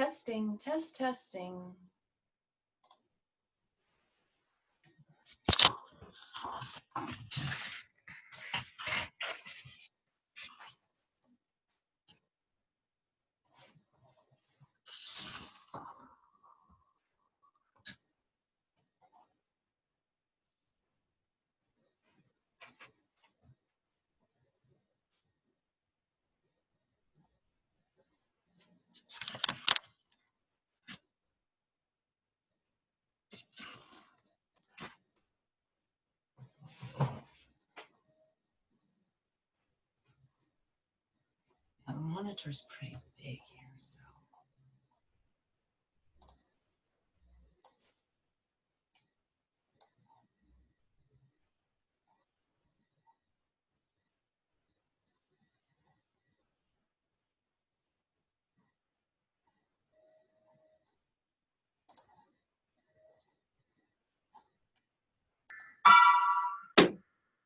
Testing, testing. The monitor's pretty big here, so.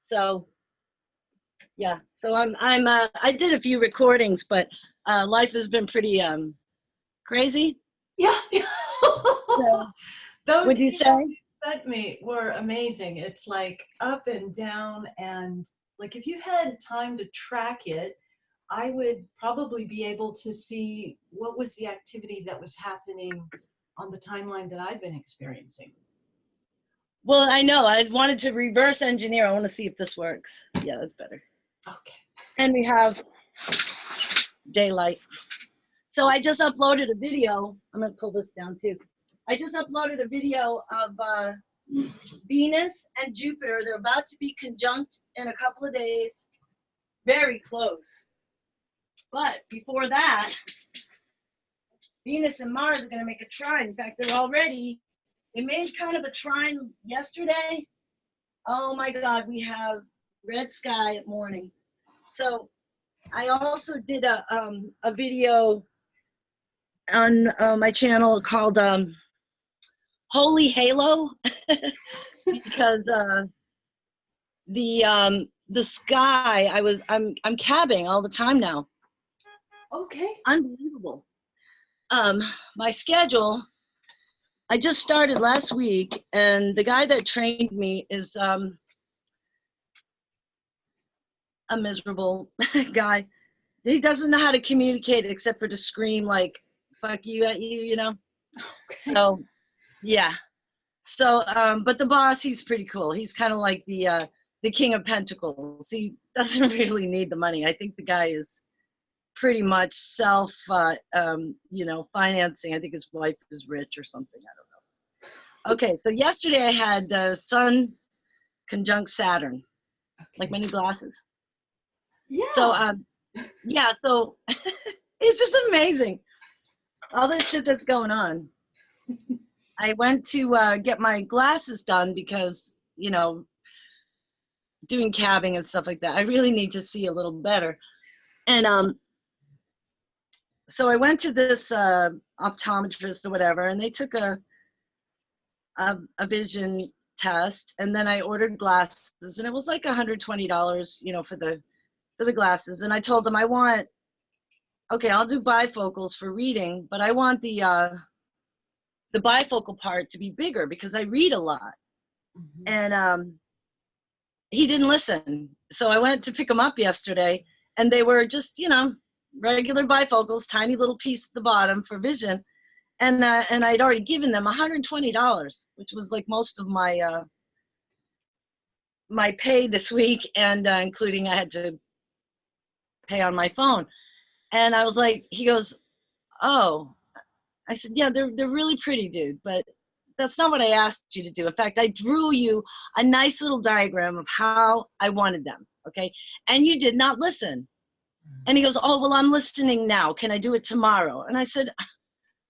So, yeah, so I did a few recordings, but life has been pretty crazy. Yeah. So, Those would you emails say? you sent me were amazing. It's like up and down, and like if you had time to track it, I would probably be able to see what was the activity that was happening on the timeline that I've been experiencing. Well, I know. I wanted to reverse engineer. I want to see if this works. Yeah, that's better. Okay. And we have daylight. So I just uploaded a video. I'm going to pull this down too. I just uploaded a video of Venus and Jupiter. They're about to be conjunct in a couple of days. Very close. But before that, Venus and Mars are going to make a trine. In fact, they made kind of a trine yesterday. Oh my God, we have red sky at morning. So I also did a video on my channel called Holy Halo because the sky, I'm cabbing all the time now. Okay. Unbelievable. My schedule, I just started last week, and the guy that trained me is a miserable guy. He doesn't know how to communicate except for to scream like "fuck you" at you, you know. Okay. So, yeah. So, but the boss, he's pretty cool. He's kind of like the King of Pentacles. He doesn't really need the money. I think the guy is pretty much self, you know, financing. I think his wife is rich or something. I don't know. Okay, so yesterday I had the Sun conjunct Saturn, Okay. like my new glasses. Yeah. So, yeah, so it's just amazing. All this shit that's going on. I went to get my glasses done because, you know, doing cabbing and stuff like that, I really need to see a little better. And so I went to this optometrist or whatever, and they took a vision test, and then I ordered glasses, and it was like $120, you know, for the glasses. And I told them okay, I'll do bifocals for reading, but I want the bifocal part to be bigger because I read a lot. Mm-hmm. And he didn't listen. So I went to pick them up yesterday, and they were just, you know, regular bifocals, tiny little piece at the bottom for vision. And I'd already given them $120, which was like most of my my pay this week, and including I had to pay on my phone. And I was like, he goes, "Oh." I said, "Yeah, they're really pretty, dude, but that's not what I asked you to do. In fact, I drew you a nice little diagram of how I wanted them, okay? And you did not listen." And he goes, "Oh, well, I'm listening now. Can I do it tomorrow?" And I said,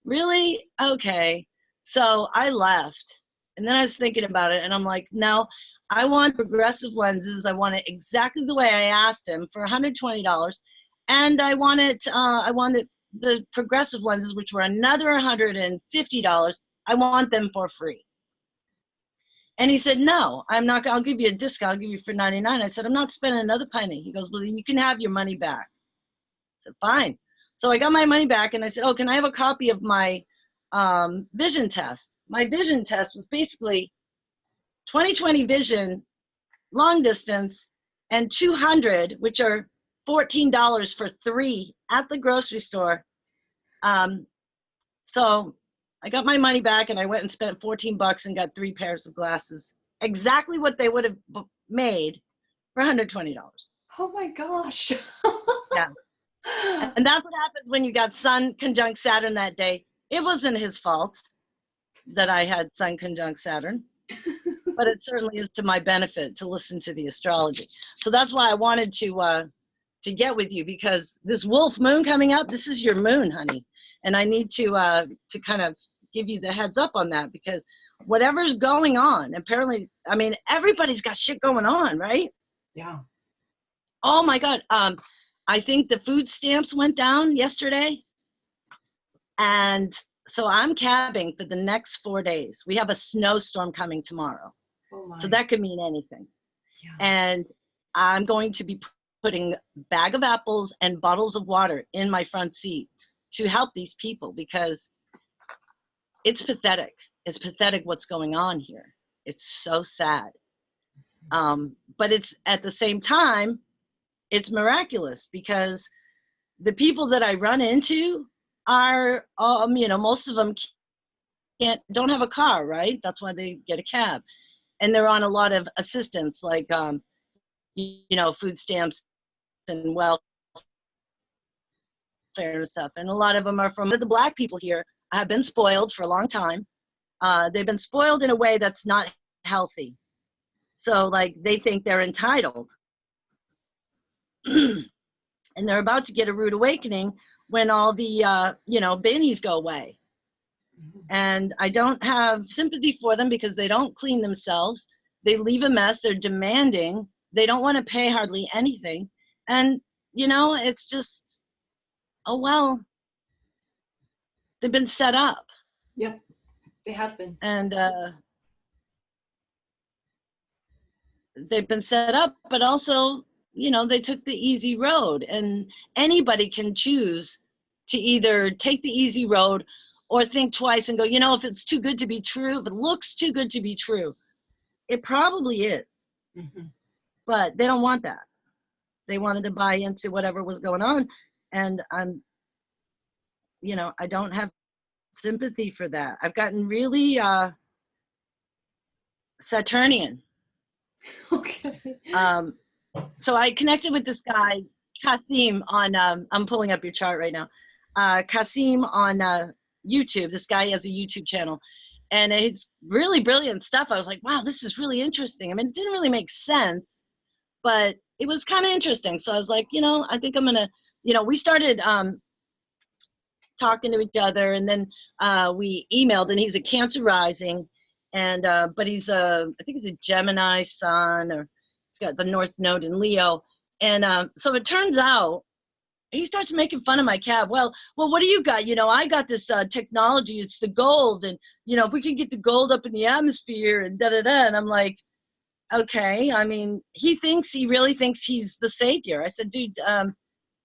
"Really? Okay." So I left. And then I was thinking about it, and I'm like, no, I want progressive lenses. I want it exactly the way I asked him for $120. And I wanted the progressive lenses, which were another $150. I want them for free. And he said, "No, I'm not. I'll give you a discount. I'll give you for $99. I said, "I'm not spending another penny." He goes, "Well, then you can have your money back." I said, "Fine." So I got my money back and I said, oh, can I have a copy of my vision test? My vision test was basically 20/20 vision, long distance, and 200, which are $14 for 3 at the grocery store. So I got my money back and I went and spent 14 bucks and got 3 pairs of glasses. Exactly what they would have made for $120. Oh my gosh. Yeah. And that's what happens when you got Sun conjunct Saturn that day. It wasn't his fault that I had Sun conjunct Saturn, but it certainly is to my benefit to listen to the astrology. So that's why I wanted to get with you, because this wolf moon coming up, this is your moon, honey. And I need to kind of give you the heads up on that, because whatever's going on, apparently, I mean, everybody's got shit going on, right? Yeah. Oh my God. I think the food stamps went down yesterday. And so I'm cabbing for the next 4 days. We have a snowstorm coming tomorrow. Oh my. So that could mean anything. Yeah. And I'm going to be putting a bag of apples and bottles of water in my front seat to help these people, because it's pathetic. It's pathetic what's going on here. It's so sad. But it's at the same time, it's miraculous, because the people that I run into are, most of them don't have a car, right? That's why they get a cab. And they're on a lot of assistance, like, food stamps and welfare and stuff. And a lot of them are from the Black people here have been spoiled for a long time. They've been spoiled in a way that's not healthy. So, like, they think they're entitled. And they're about to get a rude awakening when all the, bannies go away. And I don't have sympathy for them, because they don't clean themselves. They leave a mess. They're demanding. They don't want to pay hardly anything. And, it's just, oh, well, they've been set up. Yep, they have been. And they've been set up, but also, they took the easy road. And anybody can choose to either take the easy road or think twice and go, if it's too good to be true, if it looks too good to be true, it probably is. Mm-hmm. But they don't want that. They wanted to buy into whatever was going on. And I don't have sympathy for that. I've gotten really Saturnian. Okay. So I connected with this guy, Kasim, on, I'm pulling up your chart right now. Kasim on YouTube. This guy has a YouTube channel, and it's really brilliant stuff. I was like, wow, this is really interesting. I mean, it didn't really make sense, but it was kind of interesting. So I was like, I think I'm going to, we started talking to each other, and then we emailed, and he's a Cancer rising, and but he's I think he's a Gemini sun, or he's got the North Node in Leo. And so it turns out he starts making fun of my cab. Well, what do you got? I got this technology. It's the gold, and if we can get the gold up in the atmosphere, and da da da. And I'm like, okay. I mean, he really thinks he's the savior. I said, dude, I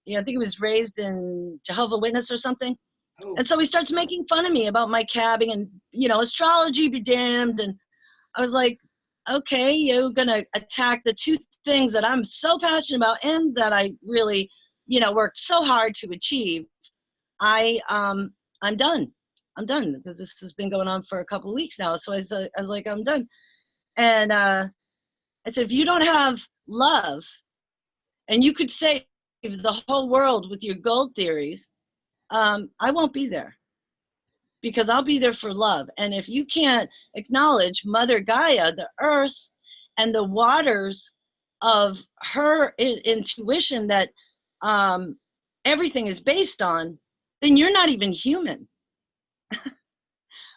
think he was raised in Jehovah's Witness or something. Oh. And so he starts making fun of me about my cabbing and, astrology be damned. And I was like, okay, you're going to attack the two things that I'm so passionate about and that I really, worked so hard to achieve. I'm done. I'm done, because this has been going on for a couple of weeks now. So I was like, I'm done. And I said, if you don't have love and you could save the whole world with your gold theories, I won't be there, because I'll be there for love. And if you can't acknowledge Mother Gaia, the earth, and the waters of her intuition that everything is based on, then you're not even human.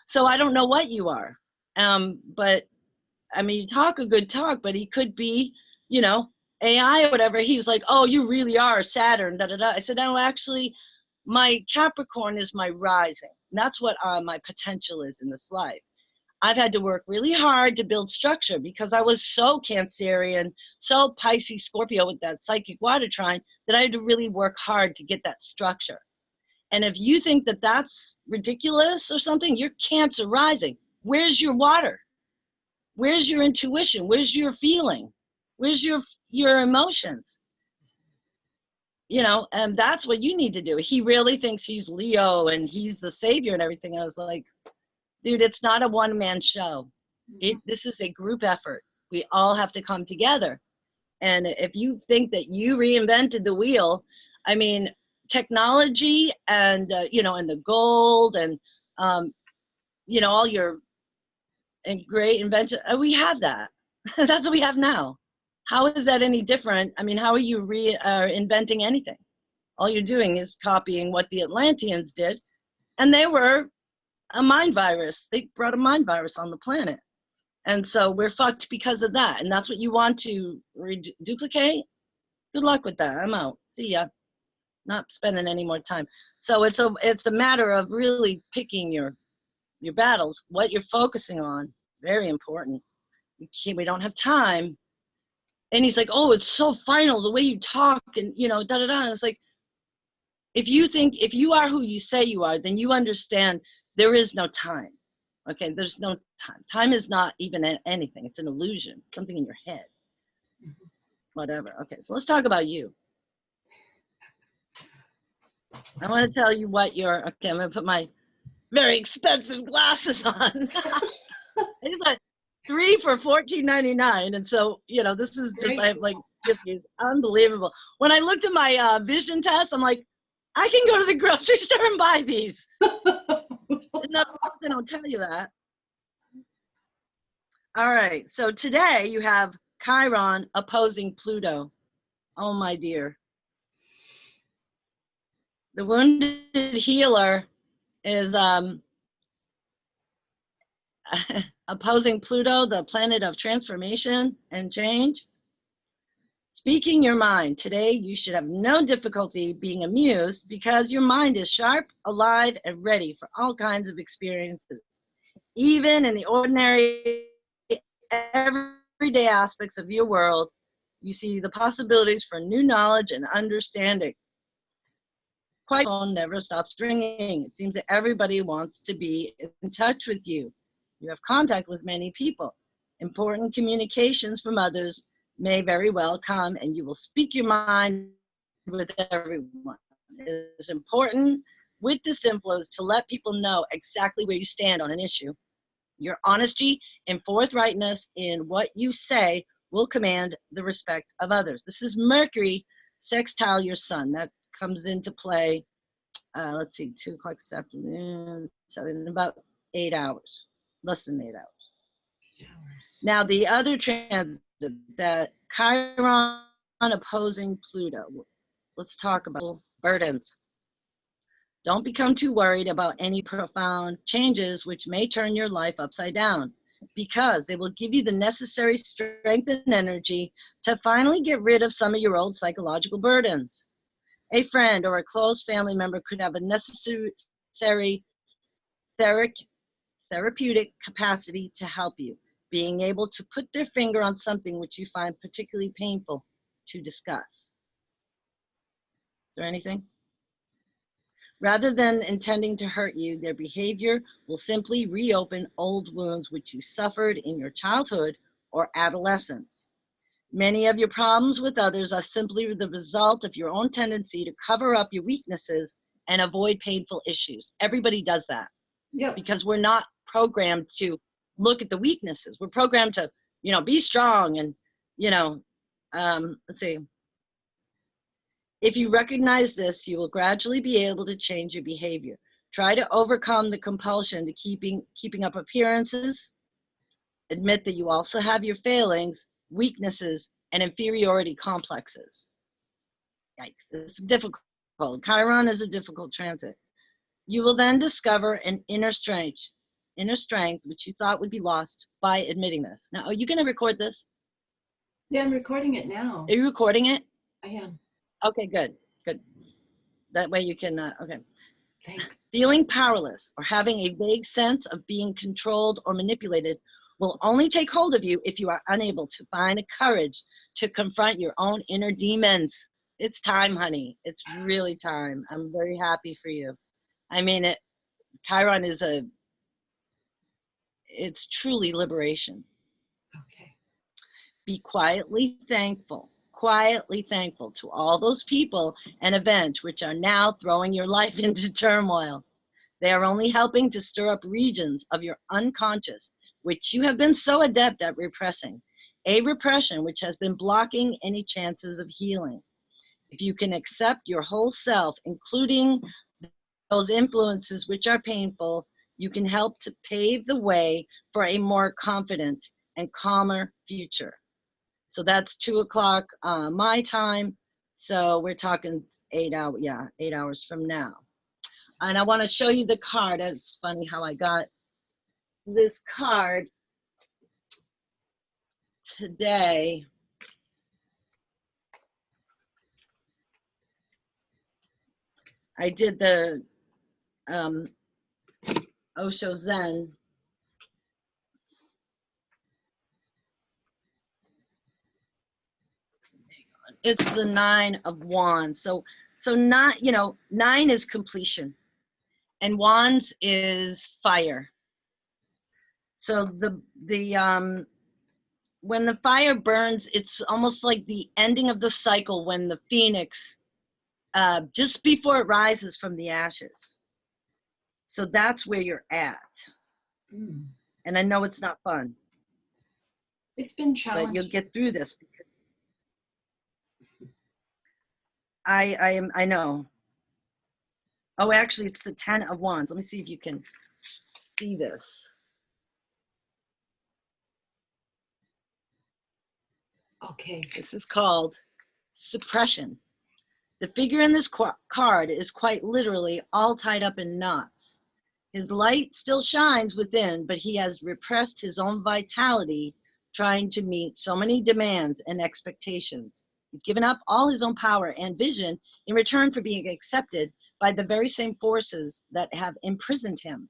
So I don't know what you are. But I mean, talk a good talk, but he could be, AI or whatever. He's like, oh, you really are Saturn, da da da. I said, no, actually, my Capricorn is my rising. And that's what my potential is in this life. I've had to work really hard to build structure, because I was so Cancerian, so Pisces Scorpio with that psychic water trine, that I had to really work hard to get that structure. And if you think that that's ridiculous or something, you're Cancer rising. Where's your water? Where's your intuition? Where's your feeling? Where's your emotions? You know, and that's what you need to do. He really thinks he's Leo and he's the savior and everything. I was like, dude, it's not a one-man show. This is a group effort. We all have to come together. And if you think that you reinvented the wheel, I mean, technology and, you know, and the gold and, you know, all your great invention, we have that. That's what we have now. How is that any different? I mean, how are you inventing anything? All you're doing is copying what the Atlanteans did, and they were a mind virus. They brought a mind virus on the planet. And so we're fucked because of that. And that's what you want to duplicate? Good luck with that. I'm out. See ya. Not spending any more time. So it's a matter of really picking your battles, what you're focusing on. Very important. We don't have time. And he's like, oh, it's so final, the way you talk and, you know, da-da-da. And it's like, if you are who you say you are, then you understand there is no time. Okay, there's no time. Time is not even anything. It's an illusion, something in your head. Whatever. Okay, so let's talk about you. I want to tell you what okay, I'm going to put my very expensive glasses on. These are 3 for $14.99. And so, you know, this is just, I have like, this is unbelievable. When I looked at my vision test, I'm like, I can go to the grocery store and buy these. No, they don't tell you that. All right, so today you have Chiron opposing Pluto. Oh, my dear. The wounded healer is opposing Pluto, the planet of transformation and change. Speaking your mind. Today, you should have no difficulty being amused because your mind is sharp, alive, and ready for all kinds of experiences. Even in the ordinary, everyday aspects of your world, you see the possibilities for new knowledge and understanding. Quite phone never stops ringing. It seems that everybody wants to be in touch with you. You have contact with many people. Important communications from others may very well come, and you will speak your mind with everyone. It is important with this inflow is to let people know exactly where you stand on an issue. Your honesty and forthrightness in what you say will command the respect of others. This is Mercury sextile your sun. That comes into play, let's see, 2 o'clock this afternoon, so in about 8 hours, less than 8 hours. Now, the other transit, that Chiron opposing Pluto. Let's talk about burdens. Don't become too worried about any profound changes which may turn your life upside down, because they will give you the necessary strength and energy to finally get rid of some of your old psychological burdens. A friend or a close family member could have a necessary therapeutic capacity to help you, being able to put their finger on something which you find particularly painful to discuss. Is there anything? Rather than intending to hurt you, their behavior will simply reopen old wounds which you suffered in your childhood or adolescence. Many of your problems with others are simply the result of your own tendency to cover up your weaknesses and avoid painful issues. Everybody does that. Yep. Because we're not programmed to look at the weaknesses. We're programmed to, you know, be strong and, you know, let's see. If you recognize this, you will gradually be able to change your behavior. Try to overcome the compulsion to keeping up appearances. Admit that you also have your failings, weaknesses, and inferiority complexes. Yikes, it's difficult. Chiron is a difficult transit. You will then discover an inner strength which you thought would be lost by admitting this. Now, are you going to record this? Yeah, I'm recording it now. Are you recording it? I am. Okay, good. That way you can, okay. Thanks. Feeling powerless or having a vague sense of being controlled or manipulated will only take hold of you if you are unable to find the courage to confront your own inner demons. it's time, honey. It's really time. I'm very happy for you. I mean, Chiron is it's truly liberation. Okay. Be quietly thankful to all those people and events which are now throwing your life into turmoil. They are only helping to stir up regions of your unconscious, which you have been so adept at repressing, a repression which has been blocking any chances of healing. If you can accept your whole self, including those influences which are painful, you can help to pave the way for a more confident and calmer future. So that's 2 o'clock my time. So we're talking 8 hours, yeah, 8 hours from now. And I want to show you the card. It's funny how I got this card today. I did the Osho Zen. It's the 9 of Wands. So not, 9 is completion, and Wands is fire. So the when the fire burns, it's almost like the ending of the cycle when the phoenix, just before it rises from the ashes. So that's where you're at. Mm. And I know it's not fun, It's been but challenging. you'll get through this. I know. Oh, actually, it's the 10 of Wands. Let me see if you can see this. Okay. This is called suppression. The figure in this card is quite literally all tied up in knots. His light still shines within, but he has repressed his own vitality, trying to meet so many demands and expectations. He's given up all his own power and vision in return for being accepted by the very same forces that have imprisoned him.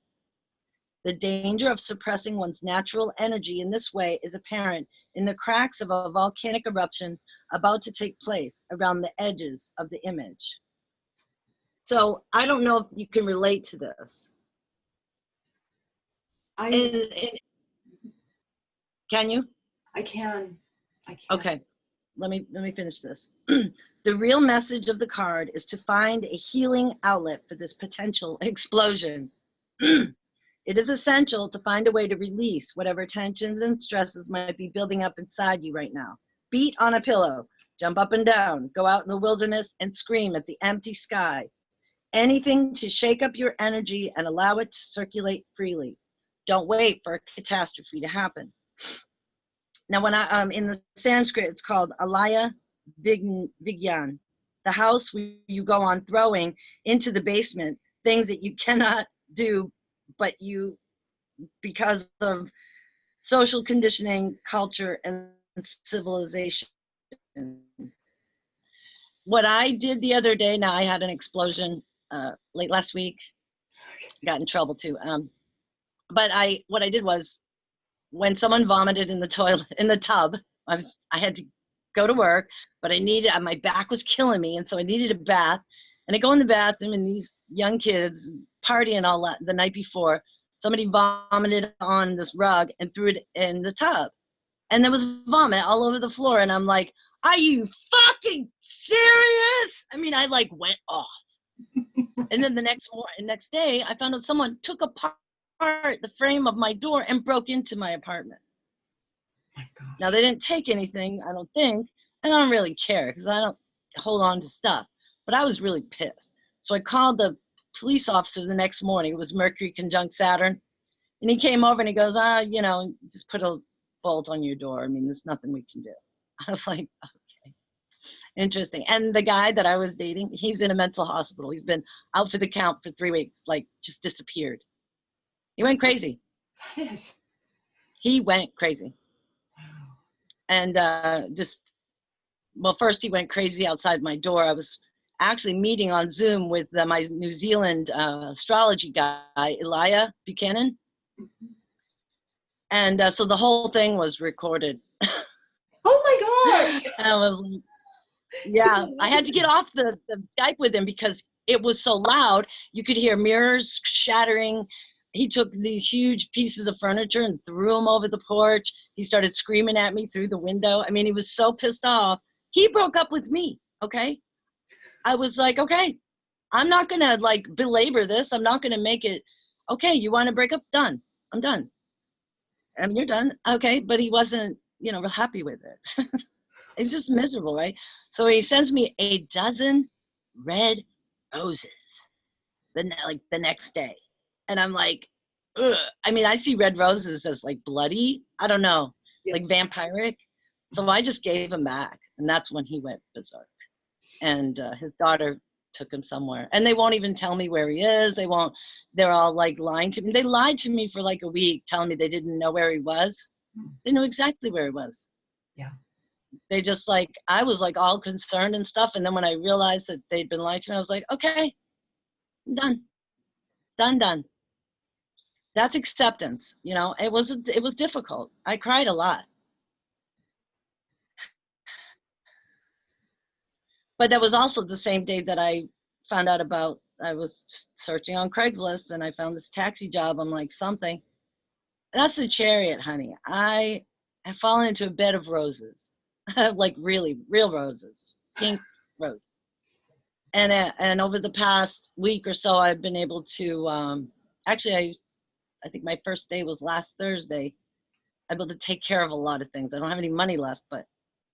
The danger of suppressing one's natural energy in this way is apparent in the cracks of a volcanic eruption about to take place around the edges of the image. So I don't know if you can relate to this. And can you? I can. Okay, let me finish this. The real message of the card is to find a healing outlet for this potential explosion. It is essential to find a way to release whatever tensions and stresses might be building up inside you right now. Beat on a pillow, jump up and down, go out in the wilderness and scream at the empty sky. Anything to shake up your energy and allow it to circulate freely. Don't wait for a catastrophe to happen. Now, when in the Sanskrit, it's called Alaya Vigyan, the house where you go on throwing into the basement things that you cannot do, but you, because of social conditioning, culture, and civilization. What I did the other day, now I had an explosion late last week, got in trouble too. But what I did was, when someone vomited in the toilet, in the tub, I had to go to work, but my back was killing me, and so I needed a bath. And I go in the bathroom, and these young kids partying all the night before, somebody vomited on this rug and threw it in the tub. And there was vomit all over the floor, and I'm like, are you fucking serious? I mean, I like went off. And then the next day, I found out someone took apart the frame of my door and broke into my apartment. My God. Now, they didn't take anything, I don't think, and I don't really care because I don't hold on to stuff, but I was really pissed. So I called the police officer the next morning. It was Mercury conjunct Saturn, and he came over and he goes, just put a bolt on your door. I mean, there's nothing we can do. I was like, okay, interesting. And the guy that I was dating, he's in a mental hospital. He's been out for the count for 3 weeks, like just disappeared. He went crazy. That is. He went crazy. Wow. And first he went crazy outside my door. I was actually meeting on Zoom with my New Zealand astrology guy, Elijah Buchanan. Mm-hmm. And so the whole thing was recorded. Oh my gosh! And I was like, Yeah, Couldn't I had to get imagine. off the Skype with him because it was so loud. You could hear mirrors shattering. He took these huge pieces of furniture and threw them over the porch. He started screaming at me through the window. I mean, he was so pissed off. He broke up with me, okay? I was like, okay, I'm not gonna like belabor this. I'm not gonna make it, okay, you wanna break up? Done. I'm done. I mean, you're done. Okay, but he wasn't, real happy with it. It's just miserable, right? So he sends me a dozen red roses like the next day, and I'm like, ugh. I mean, I see red roses as like bloody. I don't know, Yep. like vampiric. So I just gave him back, and that's when he went berserk. And his daughter took him somewhere, and they won't even tell me where he is. They won't. They're all like lying to me. They lied to me for like a week, telling me they didn't know where he was. They knew exactly where he was. Yeah. They just like, I was like all concerned and stuff. And then when I realized that they'd been lying to me, I was like, okay, I'm done, done, done. That's acceptance. It was difficult. I cried a lot, but that was also the same day that I found out about, I was searching on Craigslist and I found this taxi job. I'm like, something. That's the chariot, honey. I have fallen into a bed of roses, like really real roses, pink roses. And over the past week or so, I've been able to actually I think my first day was last Thursday. I'm able to take care of a lot of things. I don't have any money left, but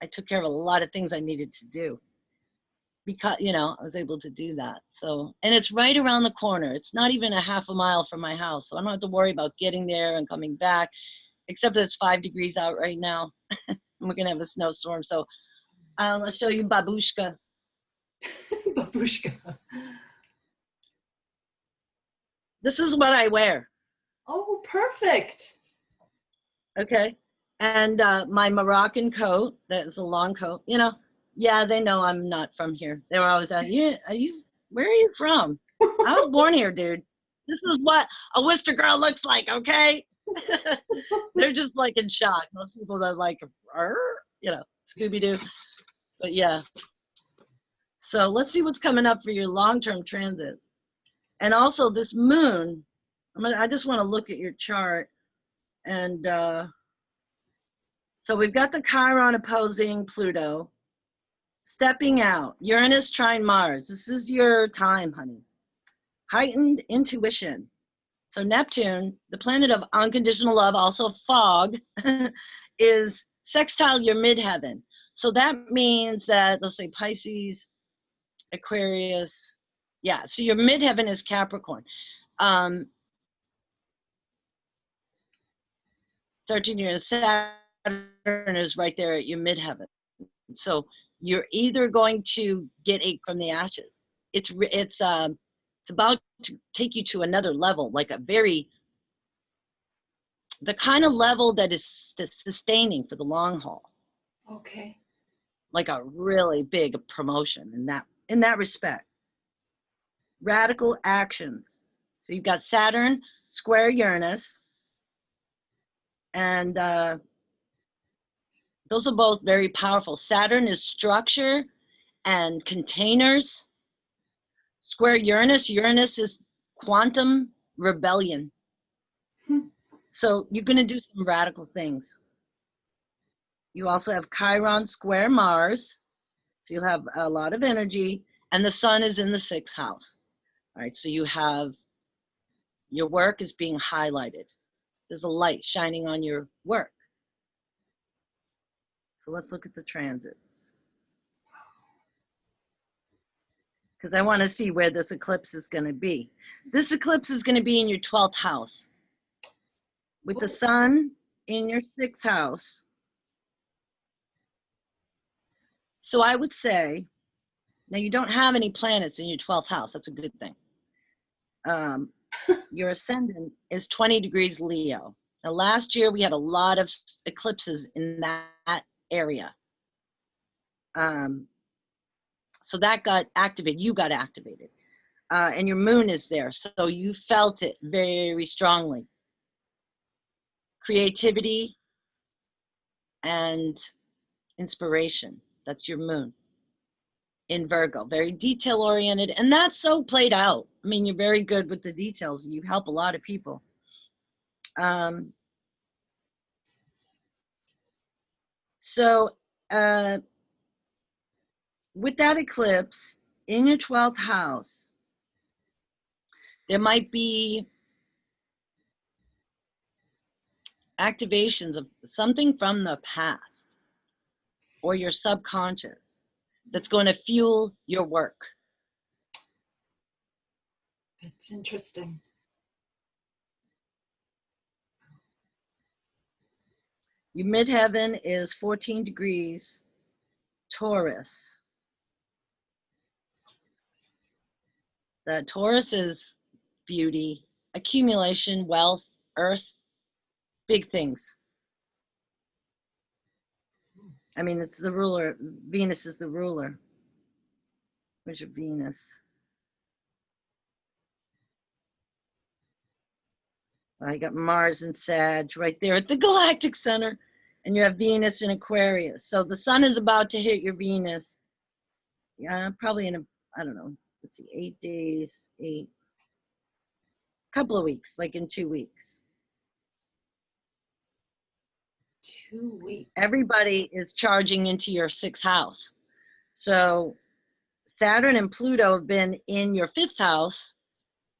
I took care of a lot of things I needed to do because I was able to do that. So, and it's right around the corner. It's not even a half a mile from my house, so I don't have to worry about getting there and coming back. Except that it's 5 degrees out right now, and we're gonna have a snowstorm. So I'll show you Babushka. Babushka. This is what I wear. Oh, perfect. Okay. And my Moroccan coat, that's a long coat, yeah, they know I'm not from here. They were always like, yeah, where are you from? I was born here, dude. This is what a Worcester girl looks like, okay? They're just like in shock. Most people are like, Scooby Doo. But yeah. So let's see what's coming up for your long term transit. And also this moon, I just want to look at your chart. And so we've got the Chiron opposing Pluto, stepping out, Uranus trine Mars. This is your time, honey. Heightened intuition. So Neptune, the planet of unconditional love, also fog, is sextile your midheaven. So that means that, let's say Pisces, Aquarius, yeah, so your midheaven is Capricorn. 13 years, Saturn is right there at your midheaven. So you're either going to get a from the ashes. It's about to take you to another level, like the kind of level that is sustaining for the long haul, Okay. like a really big promotion in that respect. Radical actions. So you've got Saturn square Uranus, and those are both very powerful. Saturn is structure and containers. Square Uranus is quantum rebellion. Hmm. So you're going to do some radical things. You also have Chiron square Mars. So you'll have a lot of energy. And the sun is in the 6th house. All right. So you have your work is being highlighted. There's a light shining on your work. So let's look at the transits, because I want to see where this eclipse is going to be. This eclipse is going to be in your 12th house with the sun in your 6th house. So I would say, now you don't have any planets in your 12th house. That's a good thing. Your ascendant is 20 degrees Leo. Now last year we had a lot of eclipses in that area. So that got activated. You got activated. And your moon is there. So you felt it very strongly. Creativity and inspiration. That's your moon. in Virgo, very detail oriented. And that's so played out. I mean, you're very good with the details. You help a lot of people. So with that eclipse in your 12th house, there might be activations of something from the past or your subconscious that's going to fuel your work. That's interesting. Your midheaven is 14 degrees Taurus. The Taurus is beauty, accumulation, wealth, earth, big things. I mean, it's the ruler. Venus is the ruler. Where's your Venus? Well, you got Mars and Sag right there at the galactic center, and you have Venus in Aquarius. So the sun is about to hit your Venus. Yeah, probably in I don't know, let's see, 8 days, couple of weeks, like in 2 weeks. 2 weeks. Everybody is charging into your 6th house. So Saturn and Pluto have been in your 5th house.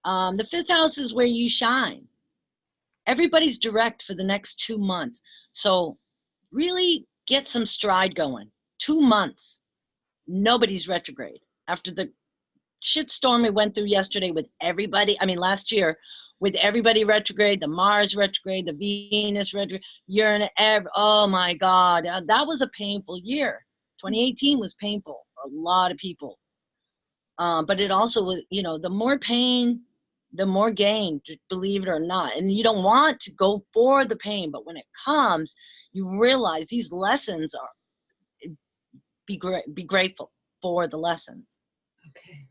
The 5th house is where you shine. Everybody's direct for the next 2 months. So really get some stride going. 2 months. Nobody's retrograde. After the shitstorm we went through yesterday with everybody, I mean last year, with everybody retrograde, the Mars retrograde, the Venus retrograde, Uranus, oh my God, that was a painful year. 2018 was painful for a lot of people. But it also was, you know, the more pain, the more gain, believe it or not. And you don't want to go for the pain, but when it comes, you realize these lessons are, be grateful for the lessons. Okay.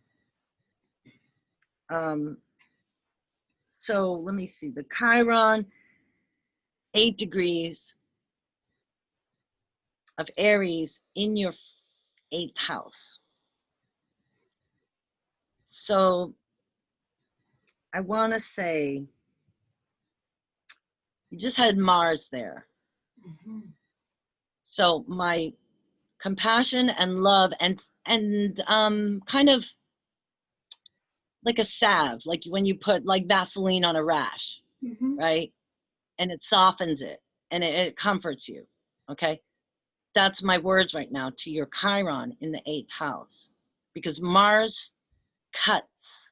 So let me see, the Chiron, 8 degrees of Aries in your 8th house. So I want to say you just had Mars there. Mm-hmm. So my compassion and love and kind of like a salve, like when you put like Vaseline on a rash, Mm-hmm. right? And it softens it and it comforts you. Okay. That's my words right now to your Chiron in the 8th house, because Mars cuts.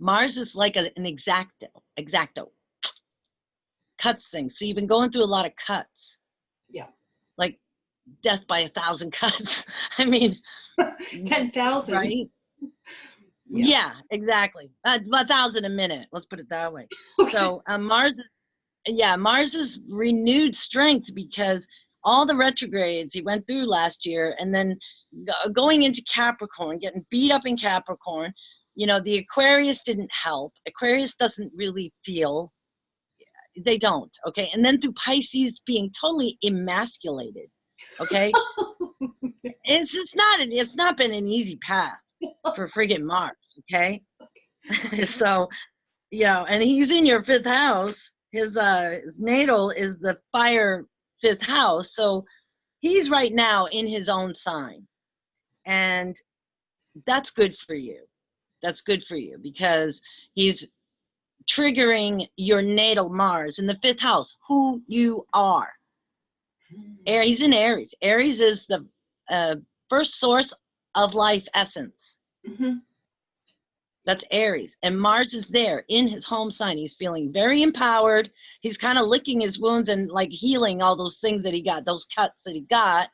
Mars is like an exacto, cuts things. So you've been going through a lot of cuts. Yeah. Like death by 1,000 cuts. I mean, 10,000. right? Yeah, exactly. 1,000 a minute. Let's put it that way. Okay. So Mars is renewed strength because all the retrogrades he went through last year, and then going into Capricorn, getting beat up in Capricorn. You know, the Aquarius didn't help. Aquarius doesn't really feel. They don't. Okay, and then through Pisces being totally emasculated. Okay, it's not been an easy path for friggin' Mars. Okay, so you know, and he's in your 5th house. His natal is the fire 5th house, so he's right now in his own sign, and that's good for you. That's good for you because he's triggering your natal Mars in the 5th house, who you are. He's in Aries. Aries is the first source of life essence. Mm-hmm. That's Aries. And Mars is there in his home sign. He's feeling very empowered. He's kind of licking his wounds and like healing all those things that he got, those cuts that he got.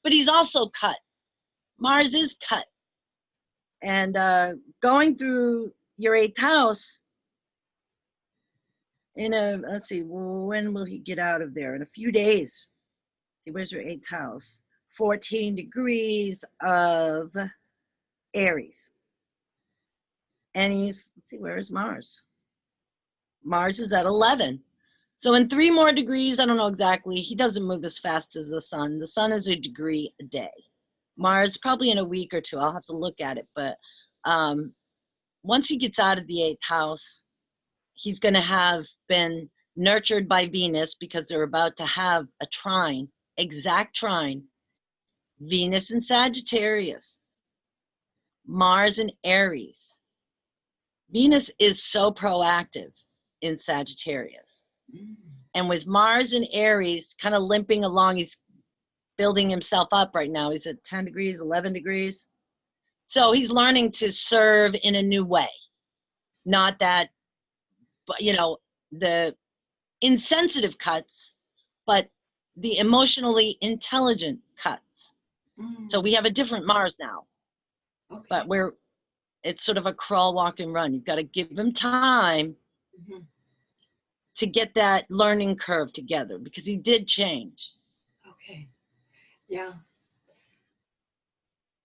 But he's also cut. Mars is cut. And going through your 8th house, let's see, when will he get out of there? In a few days. See, where's your 8th house? 14 degrees of Aries. And let's see, where is Mars? Mars is at 11. So in 3 more degrees, I don't know exactly, he doesn't move as fast as the sun. The sun is a degree a day. Mars, probably in a week or two. I'll have to look at it. But once he gets out of the 8th house, he's going to have been nurtured by Venus, because they're about to have a trine, exact trine, Venus in Sagittarius, Mars in Aries. Venus is so proactive in Sagittarius. Mm. And with Mars in Aries kind of limping along, he's building himself up right now. He's at 10 degrees, 11 degrees. So he's learning to serve in a new way. Not that, the insensitive cuts, but the emotionally intelligent cuts. So Mm. we have a different Mars now, but Okay. it's sort of a crawl, walk, and run. You've got to give him time Mhm. to get that learning curve together, because he did change. Okay. Yeah.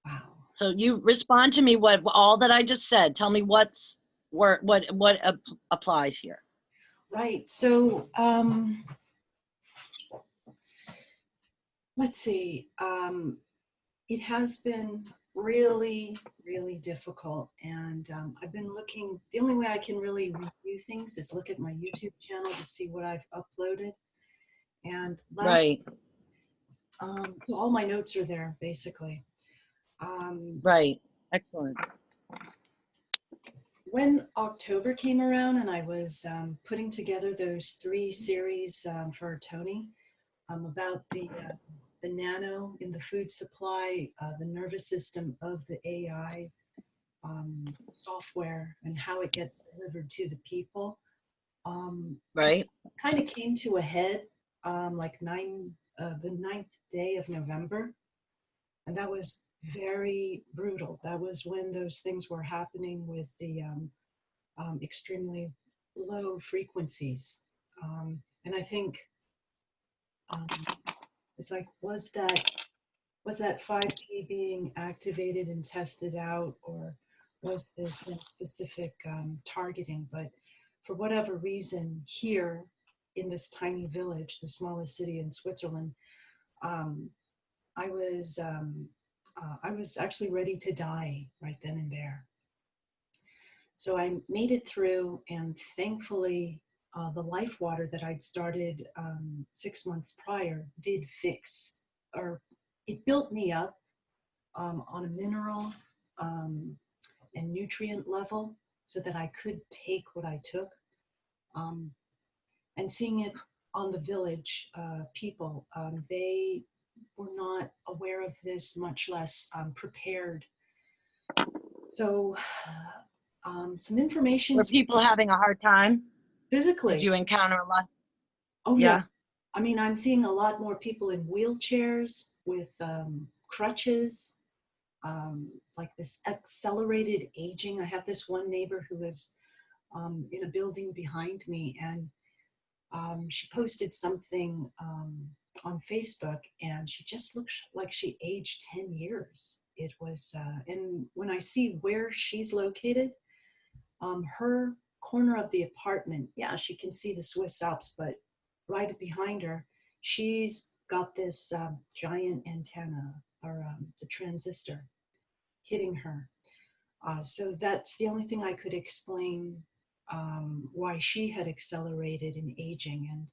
Wow. So you respond to me what all that I just said. Tell me what applies here. Right. So, let's see. It has been really, really difficult. And I've been looking, the only way I can really review things is look at my YouTube channel to see what I've uploaded. And Right, so all my notes are there, basically. Um, right. Excellent. when October came around and I was putting together those 3 series for Tony, about the nano in the food supply, the nervous system of the AI software, and how it gets delivered to the people. It Right. kind of came to a head like the 9th day of November, and that was very brutal. That was when those things were happening with the extremely low frequencies, and I think it's like, was that 5G being activated and tested out, or was this some specific targeting? But for whatever reason, here in this tiny village, the smallest city in Switzerland, um, I was I was actually ready to die right then and there. So I made it through, and thankfully, the life water that I'd started 6 months prior did fix, or it built me up on a mineral um, and nutrient level so that I could take what I took. Um, and seeing it on the village people, they were not aware of this, much less prepared. So, some information Were people having a hard time? Did physically. you encounter a lot? Oh, yes. Yeah. I mean, I'm seeing a lot more people in wheelchairs with crutches, like this accelerated aging. I have this one neighbor who lives in a building behind me, and she posted something on Facebook, and she just looks like she aged 10 years. It was, and when I see where she's located, her corner of the apartment, yeah, she can see the Swiss Alps, but right behind her, she's got this giant antenna, or the transistor hitting her. So that's the only thing I could explain why she had accelerated in aging. And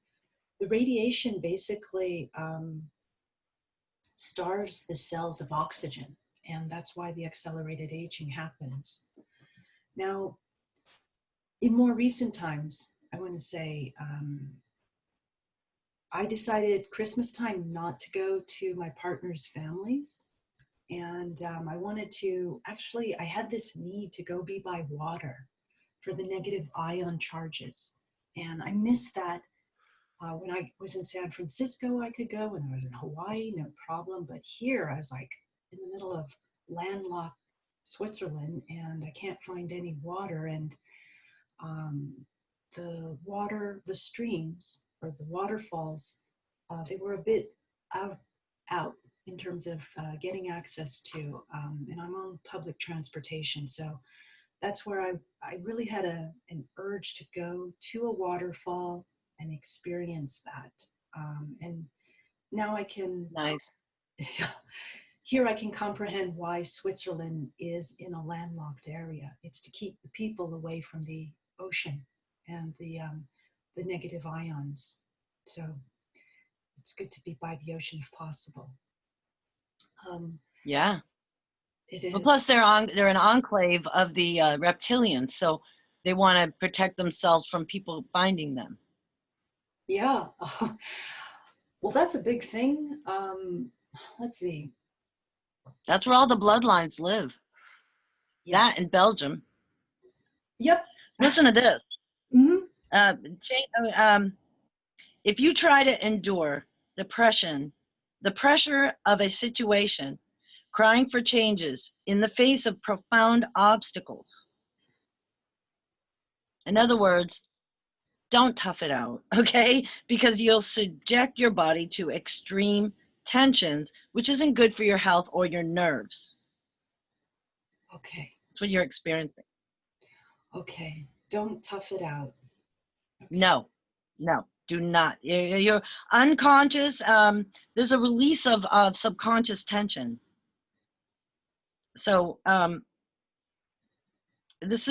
the radiation basically starves the cells of oxygen, and that's why the accelerated aging happens. Now, in more recent times, I want to say, I decided Christmas time not to go to my partner's families. And I wanted to, actually, I had this need to go be by water for the negative ion charges. And I missed that. When I was in San Francisco, I could go. When I was in Hawaii, no problem. But here, I was like in the middle of landlocked Switzerland, and I can't find any water. And um, the streams or the waterfalls, they were a bit out in terms of getting access to. And I'm on public transportation, so that's where I really had an urge to go to a waterfall and experience that. And now I can, Nice. here I can comprehend why Switzerland is in a landlocked area. It's to keep the people away from the ocean and the negative ions. So it's good to be by the ocean if possible. Yeah. It Well, is. plus they're an enclave of the reptilians, so they want to protect themselves from people finding them. Yeah. Well, that's a big thing. Let's see. That's where all the bloodlines live. Yeah. That in Belgium. Yep. Listen to this. Hmm. If you try to endure depression, the pressure of a situation, crying for changes in the face of profound obstacles. In other words, don't tough it out, okay? Because you'll subject your body to extreme tensions, which isn't good for your health or your nerves. Okay. That's what you're experiencing. Okay. Don't tough it out. Okay. No, no, do not. You're unconscious. There's a release of subconscious tension. So this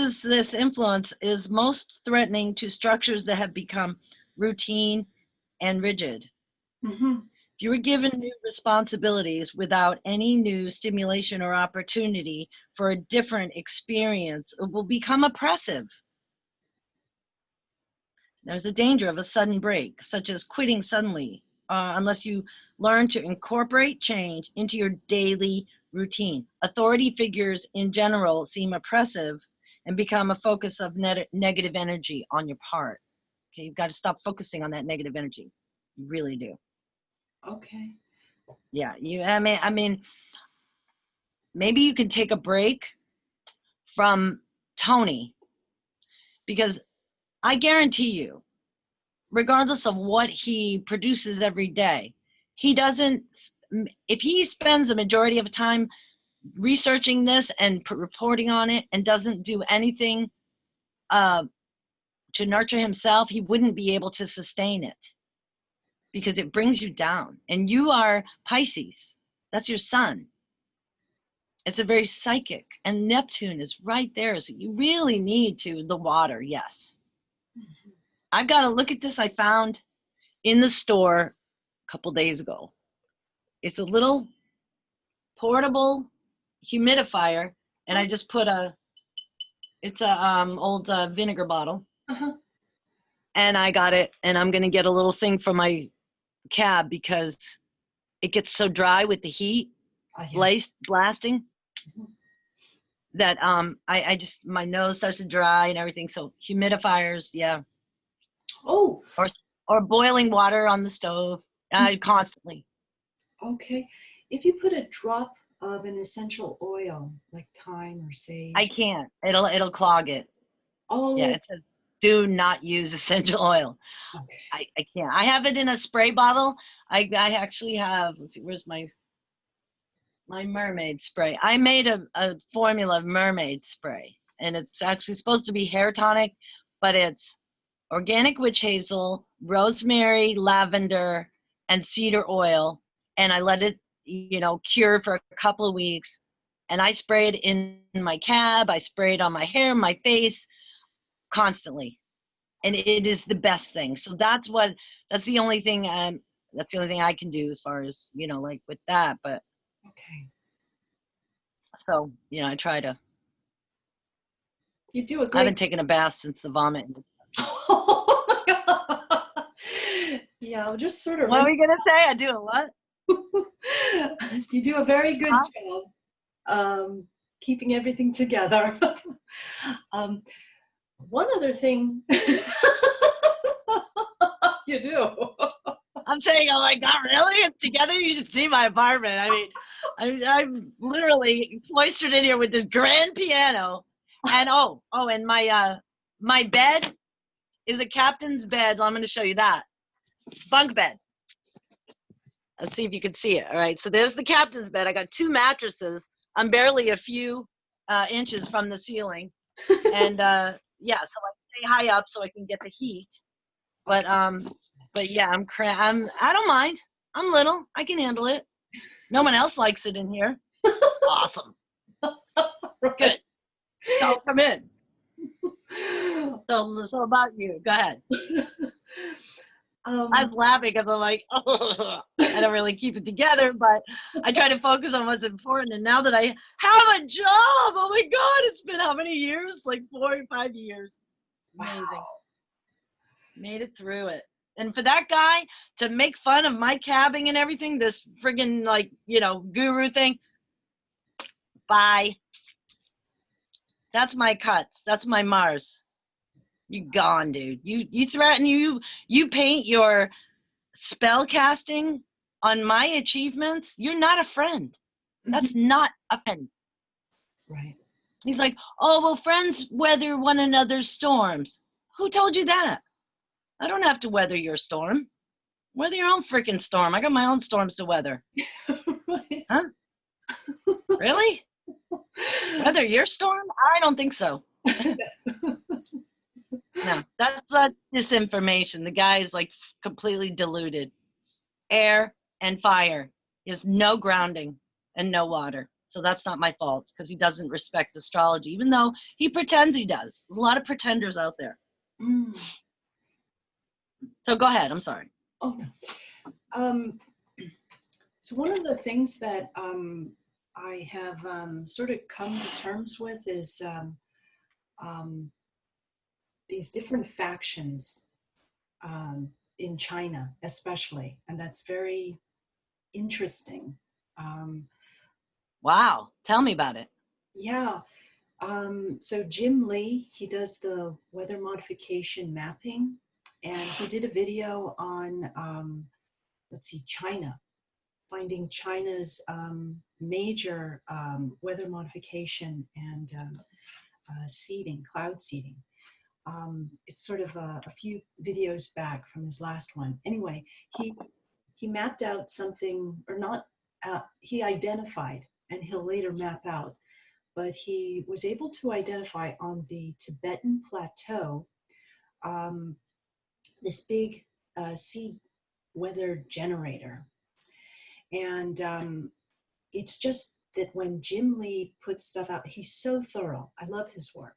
influence is most threatening to structures that have become routine and rigid. Hmm. If you were given new responsibilities without any new stimulation or opportunity for a different experience, it will become oppressive. There's a danger of a sudden break, such as quitting suddenly, unless you learn to incorporate change into your daily routine. Authority figures in general seem oppressive and become a focus of negative energy on your part. Okay, you've got to stop focusing on that negative energy. You really do. Okay. Yeah, I mean, maybe you can take a break from Tony, because I guarantee you, regardless of what he produces every day, he doesn't, if he spends the majority of time researching this and reporting on it and doesn't do anything to nurture himself, he wouldn't be able to sustain it, because it brings you down. And you are Pisces. That's your sun. It's a very psychic, and Neptune is right there. So you really need the water, yes. Mhm. I've got to look at this. I found in the store a couple days ago. It's a little portable humidifier, and I just put it's a old vinegar bottle, Uh-huh. and I got it, and I'm gonna get a little thing for my cab because it gets so dry with the heat Yes. blasting Mhm. that I just, my nose starts to dry and everything. So humidifiers, yeah, Oh, or boiling water on the stove constantly. okay. If you put a drop of an essential oil like thyme or I sage. can't. It'll clog it. Yeah, Oh, it says do not use essential oil. okay. I can't. I have it in a spray bottle. I actually have, let's see, where's my mermaid spray. I made a formula of mermaid spray, and it's actually supposed to be hair tonic, but it's organic witch hazel, rosemary, lavender, and cedar oil. And I let it, cure for a couple of weeks. And I spray it in my cab. I spray it on my hair, my face, constantly. And it is the best thing. So that's the only thing, that's the only thing I can do as far as, like with that. But Okay. so, I try to, You do a I great. haven't taken a bath since the vomit. Oh my God. Yeah, I'll just sort of What are we going to say? I do it what? you do a very good Huh? job keeping everything together. um, one other thing you do. I'm saying, oh my God, really? It's together? You should see my apartment. I mean, I'm literally cloistered in here with this grand piano. And and my bed is a captain's bed. I'm going to show you that. Bunk bed. Let's see if you can see it. All right. So there's the captain's bed. I got 2 mattresses. I'm barely a few inches from the ceiling. And yeah, so I stay high up so I can get the heat. But Okay. yeah, I don't mind. I'm little. I can handle it. No one else likes it in here. Awesome. Good. So come in. So about you. Go ahead. I'm laughing because I'm like, oh, I don't really keep it together, but I try to focus on what's important. And now that I have a job, oh my God, it's been how many years? Like 4 or 5 years. Amazing. Wow. Made it through it. And for that guy to make fun of my cabbing and everything, this friggin' like, guru thing, bye. That's my cuts. That's my Mars. You gone, dude. You threaten, you paint your spell casting on my achievements. You're not a friend. That's not a friend. Right. He's like, oh, well, friends weather one another's storms. Who told you that? I don't have to weather your storm. Weather your own freaking storm. I got my own storms to weather. Right. Huh? Really? Weather your storm? I don't think so. No, that's disinformation. The guy is like completely deluded. Air and fire is no grounding and no water. So that's not my fault because he doesn't respect astrology, even though he pretends he does. There's a lot of pretenders out there. Mm. So go ahead. I'm sorry. Oh, no. So one of the things that I have sort of come to terms with is these different factions in China, especially, and that's very interesting. Wow. Tell me about it. Yeah. So Jim Lee, he does the weather modification mapping, and he did a video on, let's see, China, finding China's major weather modification and seeding, cloud seeding. It's sort of a few videos back from his last one. Anyway, he mapped out something, or not, he identified, and he'll later map out, but he was able to identify on the Tibetan plateau this big seed weather generator. And it's just that when Jim Lee puts stuff out, he's so thorough. I love his work.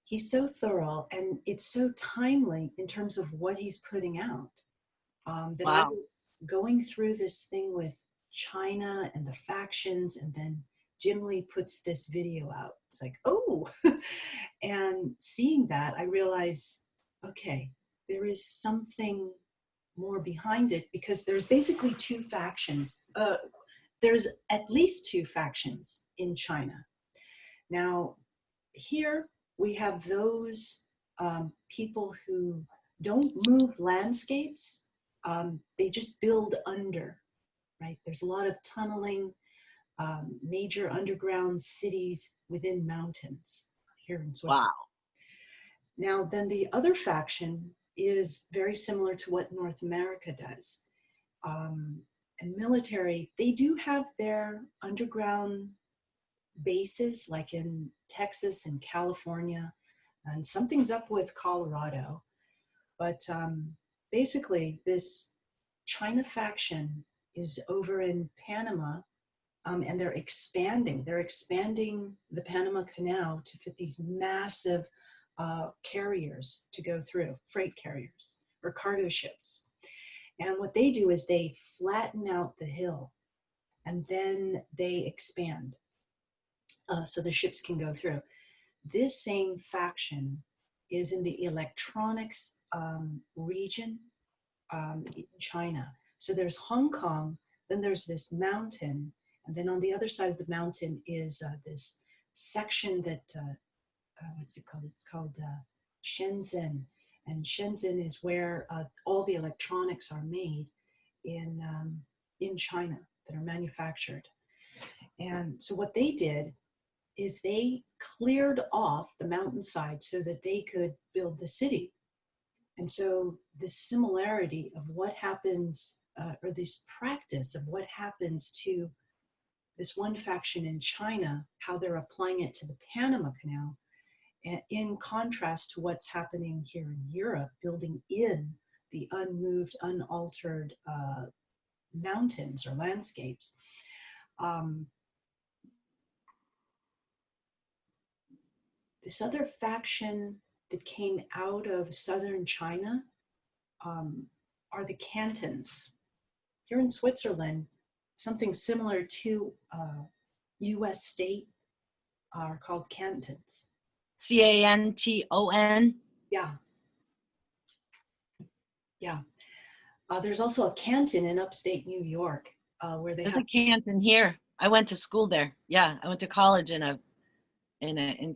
He's so thorough, and it's so timely in terms of what he's putting out. That I Wow. was going through this thing with China and the factions, and then Jim Lee puts this video out. It's like, oh, and seeing that, I realize, okay, there is something more behind it, because there's basically two factions. There's at least two factions in China. Now, here we have those people who don't move landscapes. They just build under, right? There's a lot of tunneling, major underground cities within mountains here in Switzerland. Wow. Now, then the other faction is very similar to what North America does. And military, they do have their underground bases, like in Texas and California, and something's up with Colorado. But basically, this China faction is over in Panama, and they're expanding. They're expanding the Panama Canal to fit these massive carriers to go through, freight carriers or cargo ships. And what they do is they flatten out the hill, and then they expand so the ships can go through. This same faction is in the electronics region in China. So there's Hong Kong, then there's this mountain, and then on the other side of the mountain is this section that, what's it called? It's called Shenzhen. And Shenzhen is where all the electronics are made in China, that are manufactured. And so what they did is they cleared off the mountainside so that they could build the city. And so the similarity of what happens, or this practice of what happens to this one faction in China, how they're applying it to the Panama Canal, in contrast to what's happening here in Europe, building in the unmoved, unaltered mountains or landscapes. Um, this other faction that came out of southern China um, are the cantons. Here in Switzerland, something similar to US state are called cantons. Canton. Yeah, yeah. There's also a canton in upstate New York where they There's have. a Canton here. I went to school there. Yeah, I went to college in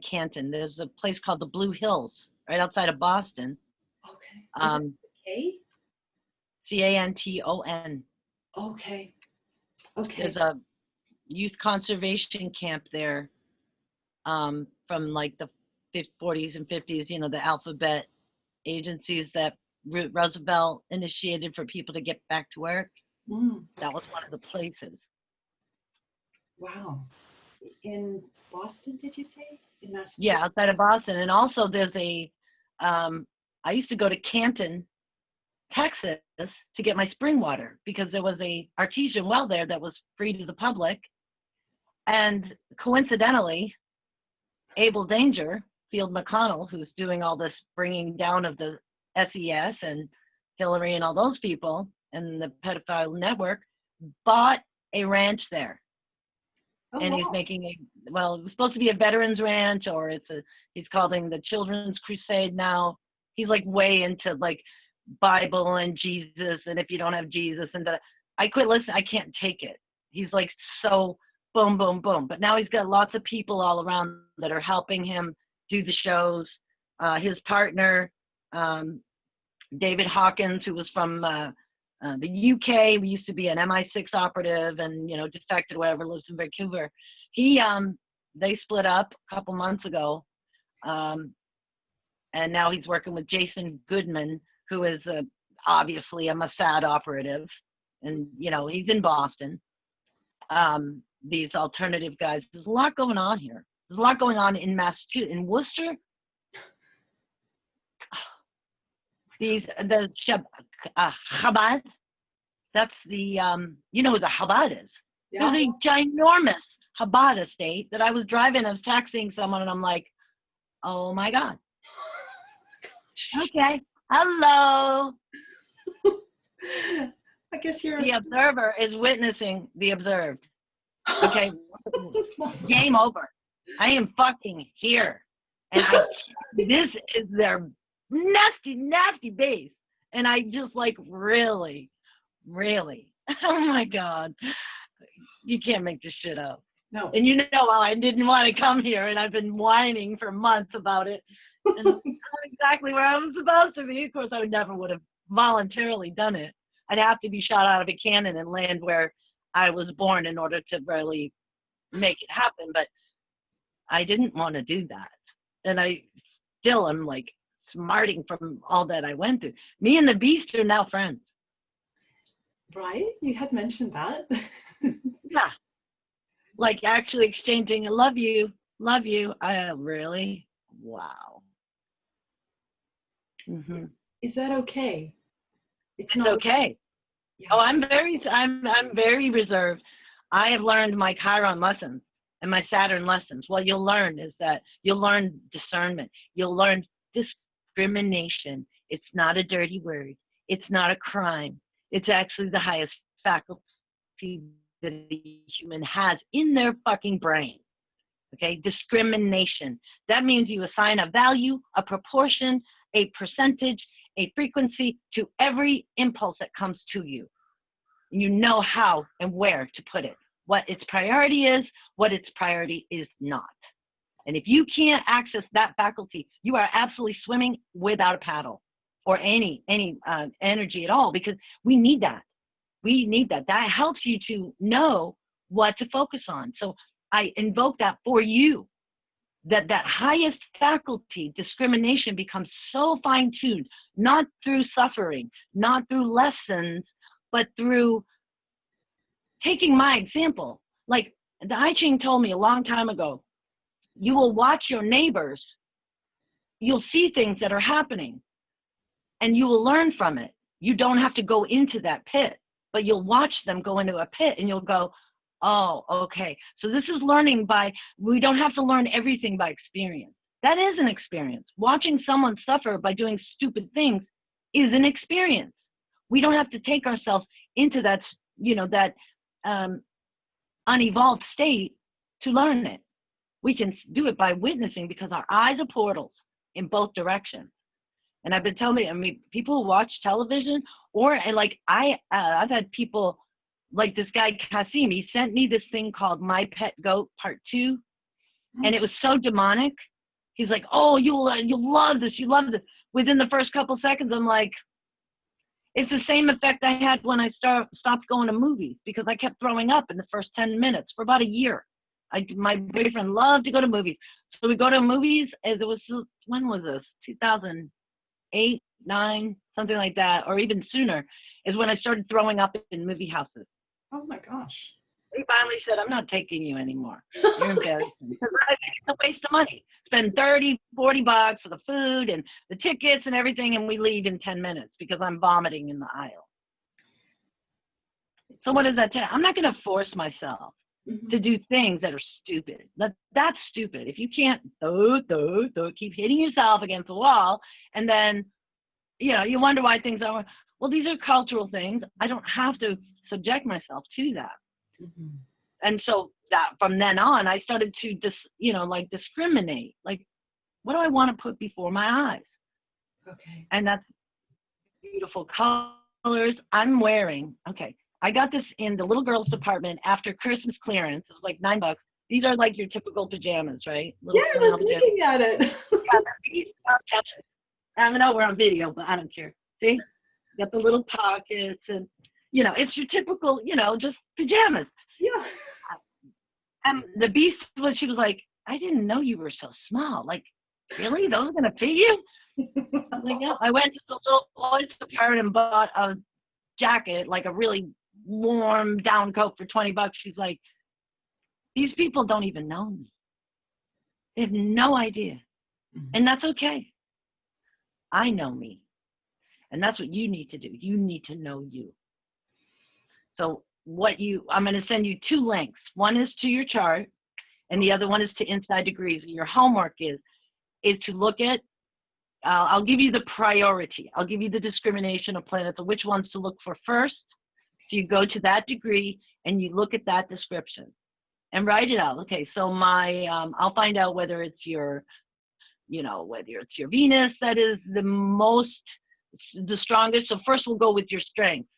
Canton. There's a place called the Blue Hills right outside of Boston. Okay. Is it Um, K? Canton. Okay. Okay. There's a youth conservation camp there from like the 40s and 50s. You know, the alphabet agencies that Roosevelt initiated for people to get back to work. That was one of the places. Wow. In Boston, did you say? In Massachusetts? Yeah, outside of Boston. And also there's I used to go to Canton, Texas to get my spring water because there was a artesian well there that was free to the public. And coincidentally, Abel Danger, Field McConnell, who's doing all this bringing down of the SES and Hillary and all those people and the pedophile network, bought a ranch there. Oh, And wow. he's making it was supposed to be a veterans ranch, or he's calling the Children's Crusade now. He's like way into like Bible and Jesus, and if you don't have Jesus, and I quit listening. I can't take it. He's like so boom, boom, boom. But now he's got lots of people all around that are helping him do the shows. His partner, David Hawkins, who was from the UK, we used to be an MI6 operative and, you know, defected, whatever, lives in Vancouver. They split up a couple months ago. And now he's working with Jason Goodman, who is obviously a Mossad operative. And, you know, he's in Boston. These alternative guys. There's a lot going on here. There's a lot going on in Massachusetts. In Worcester, the Chabad, that's the, you know who the Chabad is. Yeah. There's a ginormous Chabad estate that I was driving, I was taxiing someone, and I'm like, oh my God. Okay, hello. I guess you're The observer is witnessing the observed. Okay, game over. I am fucking here. And this is their nasty, nasty base. And I just like, really? Oh my God. You can't make this shit up. No. And you know, well, I didn't want to come here, and I've been whining for months about it. And not exactly where I was supposed to be. Of course, I never would have voluntarily done it. I'd have to be shot out of a cannon and land where I was born in order to really make it happen. But I didn't want to do that. And I still am like smarting from all that I went through. Me and the beast are now friends. Right? You had mentioned that. Yeah. Like actually exchanging, I love you. Really? Wow. Mm-hmm. Is that okay? It's okay. Yeah. Oh, I'm very reserved. I have learned my Chiron lessons and my Saturn lessons. What you'll learn is that you'll learn discernment. You'll learn discrimination. It's not a dirty word. It's not a crime. It's actually the highest faculty that a human has in their fucking brain. Okay, discrimination. That means you assign a value, a proportion, a percentage, a frequency to every impulse that comes to you. You know how and where to put it, what its priority is, what its priority is not. And if you can't access that faculty, you are absolutely swimming without a paddle or any energy at all, because we need that. We need that. That helps you to know what to focus on. So I invoke that for you, that highest faculty, discrimination, becomes so fine-tuned, not through suffering, not through lessons, but through taking my example. Like the I Ching told me a long time ago, you will watch your neighbors, you'll see things that are happening, and you will learn from it. You don't have to go into that pit, but you'll watch them go into a pit and you'll go, oh, okay. So this is learning we don't have to learn everything by experience. That is an experience. Watching someone suffer by doing stupid things is an experience. We don't have to take ourselves into that, that unevolved state to learn it. We can do it by witnessing, because our eyes are portals in both directions. And I've been telling people who watch television, or like I've had people like this guy Kasim. He sent me this thing called My Pet Goat Part 2, and it was so demonic. He's like, oh, you'll love this. You love this. Within the first couple seconds, I'm like, it's the same effect I had when I stopped going to movies, because I kept throwing up in the first 10 minutes for about a year. My boyfriend loved to go to movies. So we go to movies, as it was, when was this? 2008, 9, something like that, or even sooner, is when I started throwing up in movie houses. Oh my gosh. He finally said, I'm not taking you anymore. You're embarrassing. Because it's a waste of money. Spend $30, $40 for the food and the tickets and everything, and we leave in 10 minutes because I'm vomiting in the aisle. So what does that tell you? I'm not going to force myself to do things that are stupid. That's stupid. If you can't keep hitting yourself against the wall, and then you wonder why things aren't. Well, these are cultural things. I don't have to subject myself to that. And so that from then on, I started to discriminate. Like, what do I want to put before my eyes? Okay. And that's beautiful colors I'm wearing. Okay. I got this in the little girls department after Christmas clearance. It was like $9. These are like your typical pajamas, right? Yeah, I was looking at it. I know we're on video, but I don't care. See? Got the little pockets, and it's your typical, just pajamas. Yeah. And the beast she was like, I didn't know you were so small. Like, really? Those are gonna fit you? I was like, yeah. I went to the little boys department and bought a jacket, like a really warm down coat for $20. She's like, these people don't even know me. They have no idea. And that's okay. I know me. And that's what you need to do. You need to know you. So I'm going to send you 2 links. One is to your chart, and the other one is to Inside Degrees. Your homework is to look at, I'll give you the priority. I'll give you the discrimination of planets, of which ones to look for first. So you go to that degree and you look at that description and write it out. Okay, so I'll find out whether it's your Venus that is the strongest. So first we'll go with your strengths,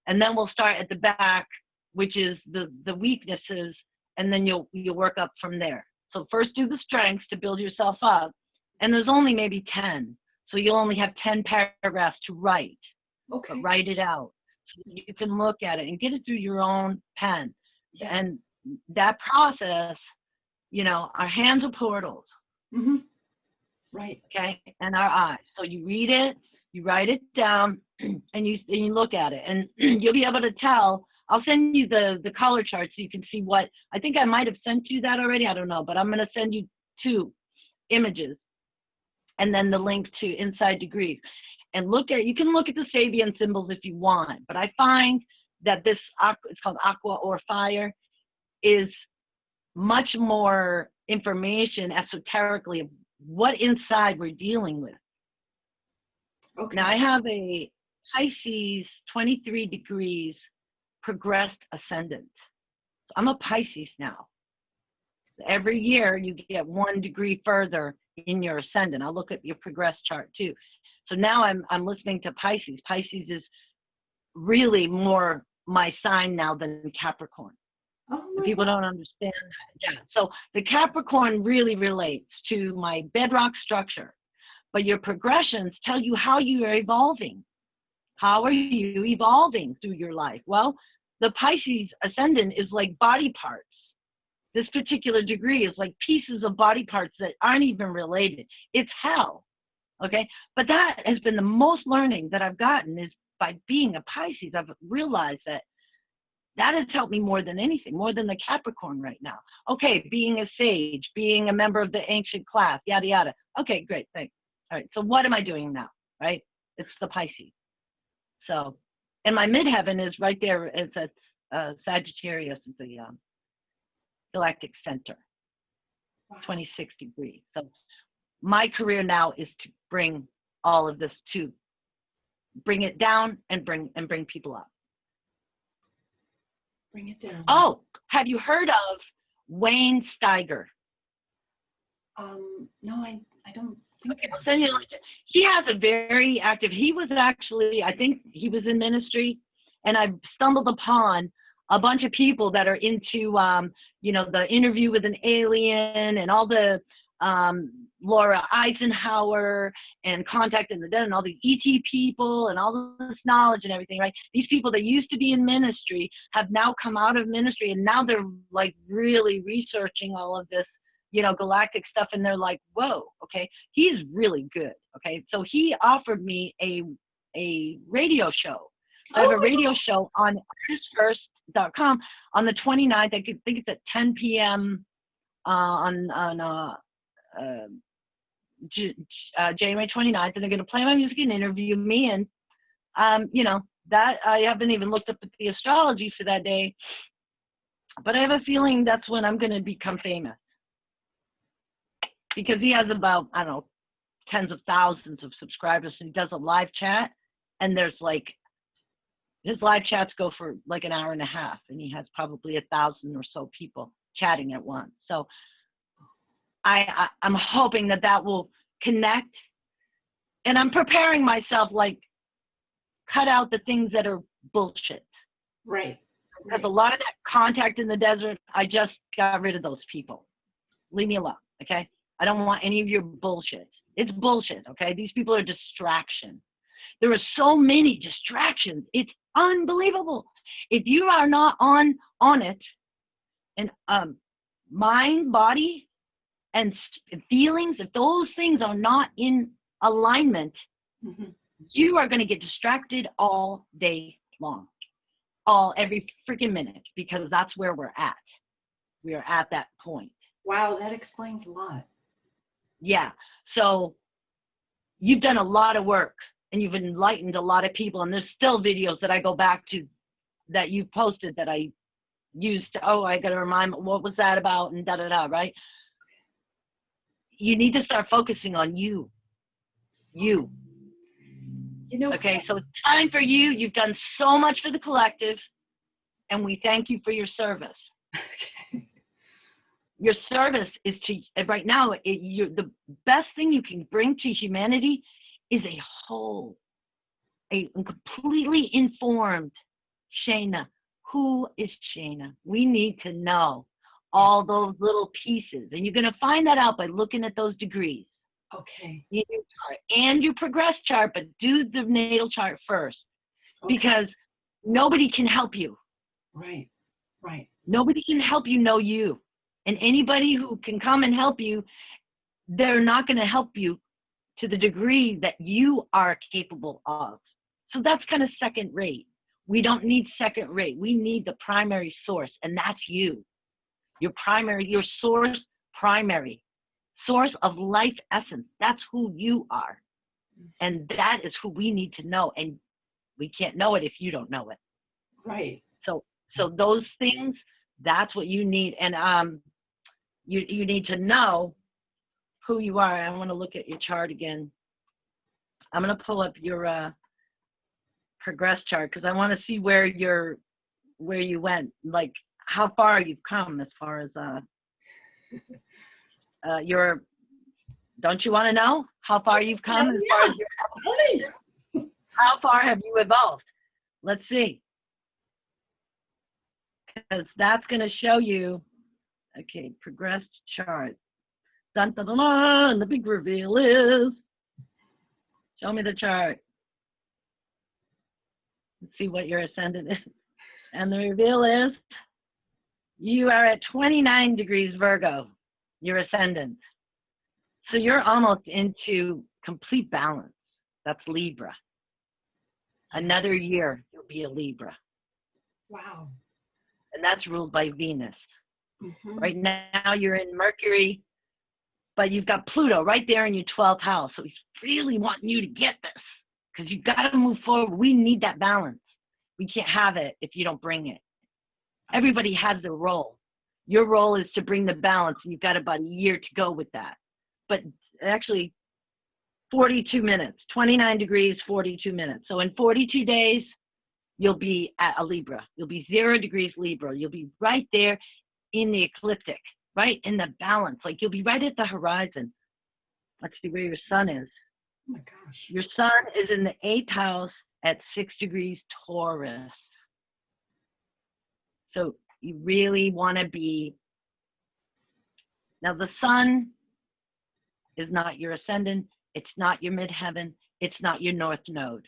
and then we'll start at the back, which is the weaknesses, and then you'll work up from there. So first do the strengths to build yourself up, and there's only maybe 10, so you'll only have 10 paragraphs to write. Okay. But write it out so you can look at it and get it through your own pen. Yeah. And that process, our hands are portals. Right. Okay. And our eyes. So you read it, you write it down, and you look at it, and you'll be able to tell. I'll send you the color chart so you can see what, I think I might have sent you that already. I don't know, but I'm going to send you 2 images and then the link to Inside Degrees. And you can look at the Sabian symbols if you want, but I find that this, it's called aqua or fire, is much more information esoterically of what inside we're dealing with. Okay. Now I have a Pisces 23 degrees progressed ascendant. I'm a Pisces now. Every year you get 1 degree further in your ascendant. I'll look at your progress chart too. So now I'm listening to Pisces. Pisces is really more my sign now than Capricorn. People don't understand that. Yeah. So the Capricorn really relates to my bedrock structure, but your progressions tell you how you are evolving. How are you evolving through your life? Well, the Pisces ascendant is like body parts. This particular degree is like pieces of body parts that aren't even related. It's hell. Okay. But that has been the most learning that I've gotten, is by being a Pisces. I've realized that has helped me more than anything, more than the Capricorn right now. Okay. Being a sage, being a member of the ancient class, yada, yada. Okay, great. Thanks. All right. So what am I doing now? Right. It's the Pisces. So And my midheaven is right there. It's at Sagittarius, is the galactic center, Wow. 26 degrees. So my career now is to bring all of this to bring it down and bring people up. Bring it down. Oh, have you heard of Wayne Steiger? No, I don't think. Okay, I'll send you. He has a very active. He was actually, I think he was in ministry, and I stumbled upon a bunch of people that are into, the Interview with an Alien and all the Laura Eisenhower and Contact in the Dead and all the ET people and all this knowledge and everything, right? These people that used to be in ministry have now come out of ministry, and now they're like really researching all of this, galactic stuff, and they're like, whoa, okay, he's really good, okay? So he offered me a radio show. So I have a radio show on disburses.com on the 29th. I think it's at 10 p.m. on January 29th, and they're going to play my music and interview me. And, that I haven't even looked up at the astrology for that day, but I have a feeling that's when I'm going to become famous, because he has about, I don't know, tens of thousands of subscribers, and he does a live chat, and there's like, his live chats go for like an hour and a half, and he has probably 1,000 or so people chatting at once. So I'm hoping that will connect, and I'm preparing myself, like, cut out the things that are bullshit. Right. Because a lot of that Contact in the Desert, I just got rid of those people. Leave me alone, okay? I don't want any of your bullshit. It's bullshit, okay? These people are distraction. There are so many distractions. It's unbelievable. If you are not on it, and mind, body, and feelings, if those things are not in alignment, mm-hmm. you are going to get distracted all day long, every freaking minute, because that's where we're at. We are at that point. Wow, that explains a lot. Yeah. So you've done a lot of work, and you've enlightened a lot of people, and there's still videos that I go back to that you posted that I used to, I got to remind me, what was that about, and da-da-da, right? You need to start focusing on you. Okay, so it's time for you. You've done so much for the collective, and we thank you for your service. Okay. Your service is to, right now, the best thing you can bring to humanity is a completely informed Shayna. Who is Shayna? We need to know all those little pieces, and you're going to find that out by looking at those degrees. Okay. And your progress chart, but do the natal chart first, okay. Because nobody can help you. Right. Nobody can help you know you. And anybody who can come and help you, they're not going to help you to the degree that you are capable of. So that's kind of second rate. We don't need second rate. We need the primary source, and that's you. Your primary source of life essence. That's who you are. And that is who we need to know. And we can't know it if you don't know it. Right. So those things, that's what you need. And you need to know who you are. I want to look at your chart again. I'm going to pull up your progress chart, because I want to see where you went, like how far you've come as far as don't you want to know how far you've come? How far have you evolved? Let's see. Because that's going to show you, okay, progressed chart. Dun, dun, dun, dun, and the big reveal is, show me the chart. Let's see what your ascendant is. And the reveal is, you are at 29 degrees Virgo, your ascendant. So you're almost into complete balance. That's Libra. Another year, you'll be a Libra. Wow. And that's ruled by Venus. Mm-hmm. Right now, you're in Mercury, but you've got Pluto right there in your 12th house. So he's really wanting you to get this, because you've got to move forward. We need that balance. We can't have it if you don't bring it. Everybody has their role. Your role is to bring the balance, and you've got about a year to go with that. But actually, 42 minutes, 29 degrees, 42 minutes. So in 42 days, you'll be at a Libra. You'll be 0 degrees Libra. You'll be right there in the ecliptic, right in the balance. Like you'll be right at the horizon. Let's see where your sun is. Oh my gosh. Your sun is in the 8th house at 6 degrees Taurus. So you really want to be, now the sun is not your ascendant, it's not your midheaven, it's not your north node.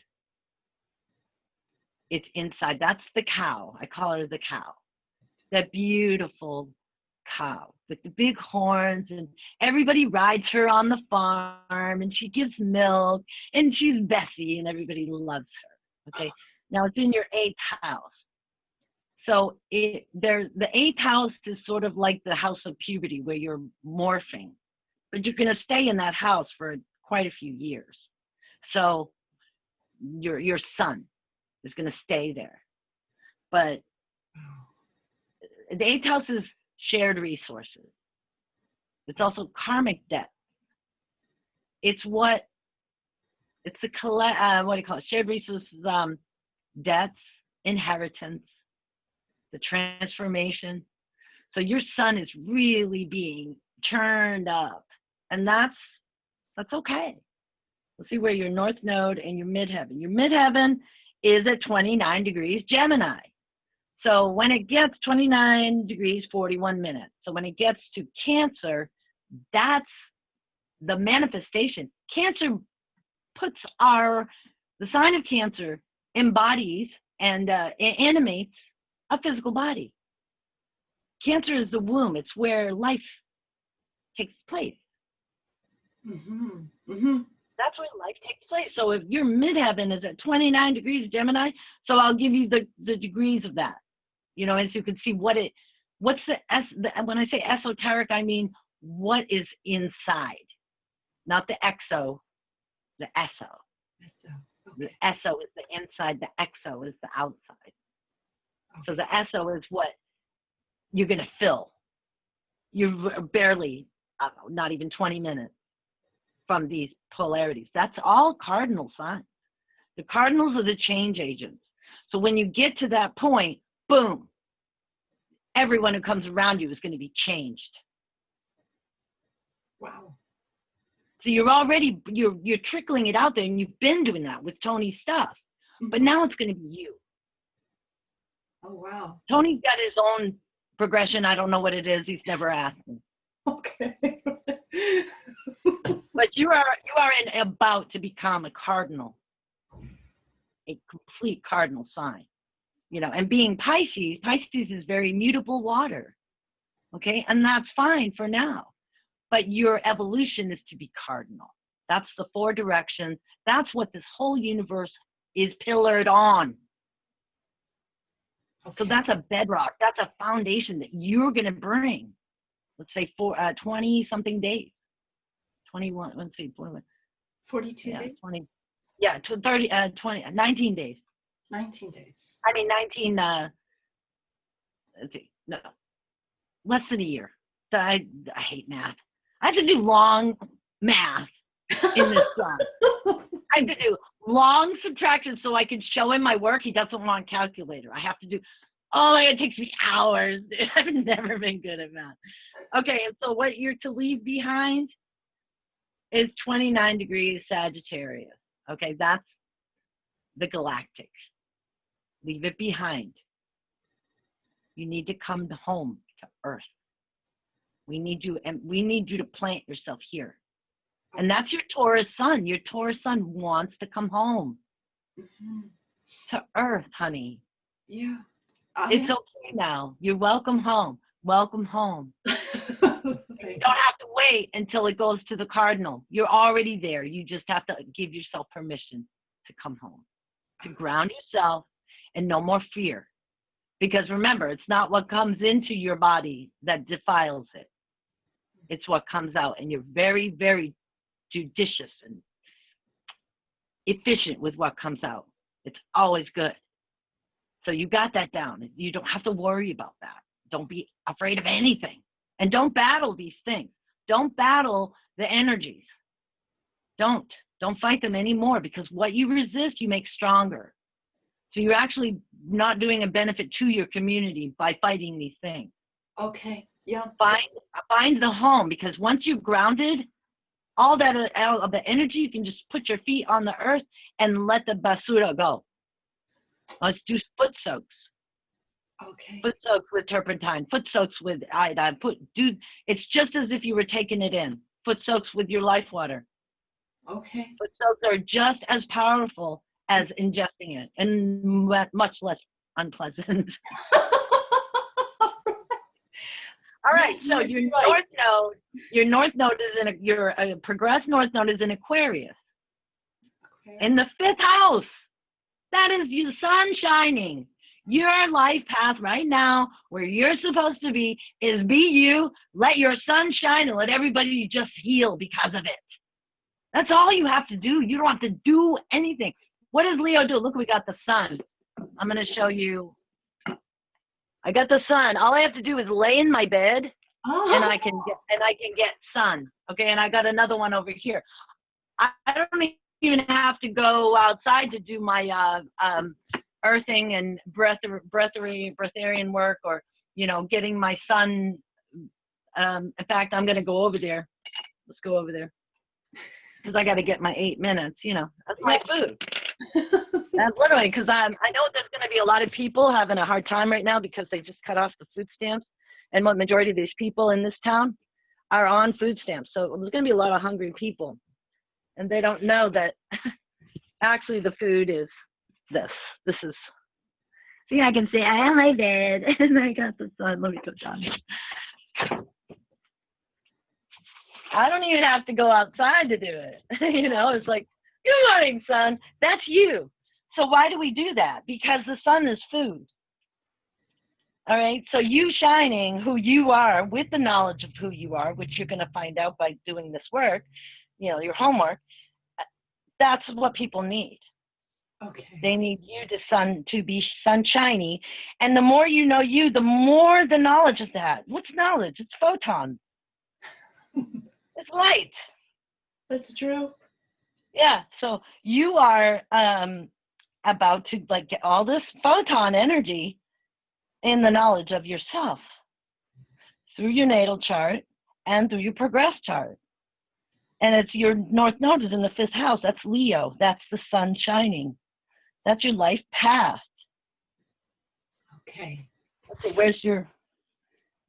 It's inside. That's the cow. I call her the cow. That beautiful cow with the big horns, and everybody rides her on the farm, and she gives milk, and she's Bessie, and everybody loves her. Okay. Now it's in your 8th house. So the 8th house is sort of like the house of puberty where you're morphing, but you're going to stay in that house for quite a few years. So your son is going to stay there. But the 8th house is shared resources. It's also karmic debt. It's the what do you call it? Shared resources, debts, inheritance, the transformation. So your sun is really being turned up, and that's okay. We'll see where your north node and your midheaven. Your midheaven is at 29 degrees Gemini. So when it gets 29 degrees, 41 minutes. So when it gets to Cancer, that's the manifestation. Cancer puts the sign of Cancer embodies and animates a physical body. Cancer is the womb. It's where life takes place. Mm-hmm. Mm-hmm. That's where life takes place. So if your midheaven is at 29 degrees Gemini, so I'll give you the degrees of that. You know, as you can see when I say esoteric, I mean what is inside, not the exo, the eso. So, okay. The eso is the inside, the exo is the outside. Okay. So the eso is what you're going to fill. You're barely, not even 20 minutes from these polarities. That's all cardinal signs. The cardinals are the change agents. So when you get to that point, boom, everyone who comes around you is going to be changed. Wow. So you're trickling it out there, and you've been doing that with Tony's stuff. Mm-hmm. But now it's going to be you. Oh, wow. Tony's got his own progression. I don't know what it is. He's never asked me. Okay. But you are about to become a cardinal, a complete cardinal sign. You know, and being Pisces is very mutable water. Okay, and that's fine for now. But your evolution is to be cardinal. That's the 4 directions. That's what this whole universe is pillared on. Okay. So that's a bedrock. That's a foundation that you're going to bring. Let's say 20-something days. 21, let's see, 41. 42 days? 20. Yeah, 19 days. 19 days. I mean, 19, let's see, no, less than a year. So I hate math. I have to do long math in this class. I have to do long subtraction so I can show him my work. He doesn't want a calculator. I have to do, it takes me hours. I've never been good at math. Okay, and so what you're to leave behind is 29 degrees Sagittarius. Okay, that's the galactic. Leave it behind. You need to come home to Earth. We need you, and we need you to plant yourself here. And that's your Taurus sun. Your Taurus sun wants to come home to Earth, honey. Yeah. It's okay now. You're welcome home. Welcome home. You don't have to wait until it goes to the cardinal. You're already there. You just have to give yourself permission to come home, to ground yourself, and no more fear. Because remember, it's not what comes into your body that defiles it. It's what comes out. And you're very, very judicious and efficient with what comes out. It's always good. So you got that down. You don't have to worry about that. Don't be afraid of anything. And don't battle these things. Don't battle the energies. Don't fight them anymore, because what you resist, you make stronger. So you're actually not doing a benefit to your community by fighting these things. Okay. Yeah. Find the home, because once you're grounded, all that out of the energy, you can just put your feet on the earth and let the basura go. Let's do foot soaks. Okay. Foot soaks with turpentine. Foot soaks with iodine. It's just as if you were taking it in. Foot soaks with your life water. Okay. Foot soaks are just as powerful as ingesting it, and much less unpleasant. All right, so your north node is your progressed north node is in Aquarius. Okay. In the 5th house, that is your sun shining. Your life path right now, where you're supposed to be, is be you. Let your sun shine and let everybody just heal because of it. That's all you have to do. You don't have to do anything. What does Leo do? Look, we got the sun. I'm going to show you. I got the sun. All I have to do is lay in my bed, and I can get sun. Okay, and I got another one over here. I don't even have to go outside to do my earthing and breatharian work, or getting my sun. In fact, I'm going to go over there. Let's go over there, because I got to get my 8 minutes. That's my food. That's literally, because I know there's going to be a lot of people having a hard time right now, because they just cut off the food stamps, and what majority of these people in this town are on food stamps. So there's going to be a lot of hungry people, and they don't know that actually the food is this. This is. See, I can say I have my bed and I got the sun. Let me go down here. I don't even have to go outside to do it. It's like, good morning, sun. That's you. So why do we do that? Because the sun is food. All right. So you shining who you are with the knowledge of who you are, which you're going to find out by doing this work, your homework. That's what people need. Okay. They need you to be sunshiny. And the more you know you, the more the knowledge of that. What's knowledge? It's photons. It's light. That's true. Yeah. So you are about to get all this photon energy in the knowledge of yourself through your natal chart and through your progress chart. And it's your north node is in the 5th house. That's Leo. That's the sun shining. That's your life path. Okay. Let's see, where's your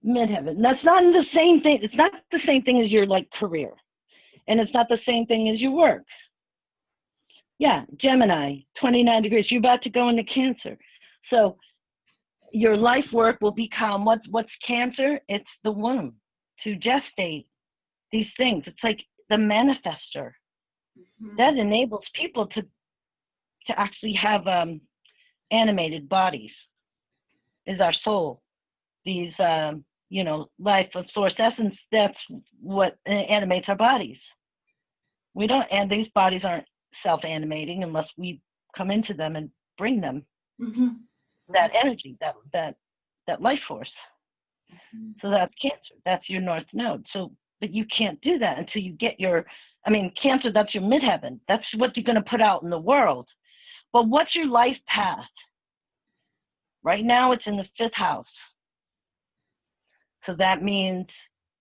midheaven? That's not the same thing. It's not the same thing as your career. And it's not the same thing as your work. Yeah, Gemini, 29 degrees. You're about to go into Cancer. So your life work will become, what's Cancer? It's the womb, to gestate these things. It's like the manifester. Mm-hmm. That enables people to actually have animated bodies, is our soul. These, life of source essence, that's what animates our bodies. We don't, and these bodies aren't self-animating unless we come into them and bring them that energy, that life force. Mm-hmm. So that's Cancer. That's your north node. So, but you can't do that until you get Cancer, that's your midheaven. That's what you're going to put out in the world. But what's your life path? Right now it's in the 5th house. So that means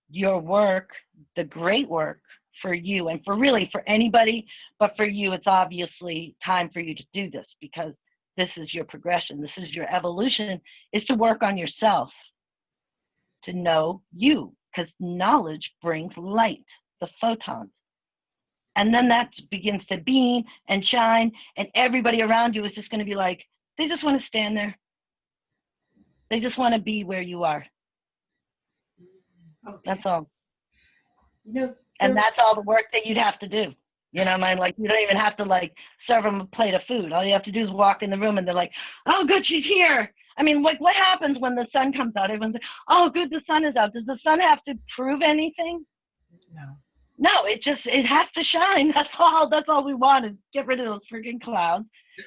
your work, the great work for you, and for anybody, but for you, it's obviously time for you to do this, because this is your progression. This is your evolution, is to work on yourself, to know you, because knowledge brings light, the photons. And then that begins to beam and shine, and everybody around you is just going to be like, they just want to stand there. They just want to be where you are. Okay. That's all. And that's all the work that you'd have to do. You don't even have to serve them a plate of food. All you have to do is walk in the room and they're like, oh, good, she's here. What happens when the sun comes out? Everyone's like, oh, good, the sun is out. Does the sun have to prove anything? No, it has to shine. That's all we want, is get rid of those freaking clouds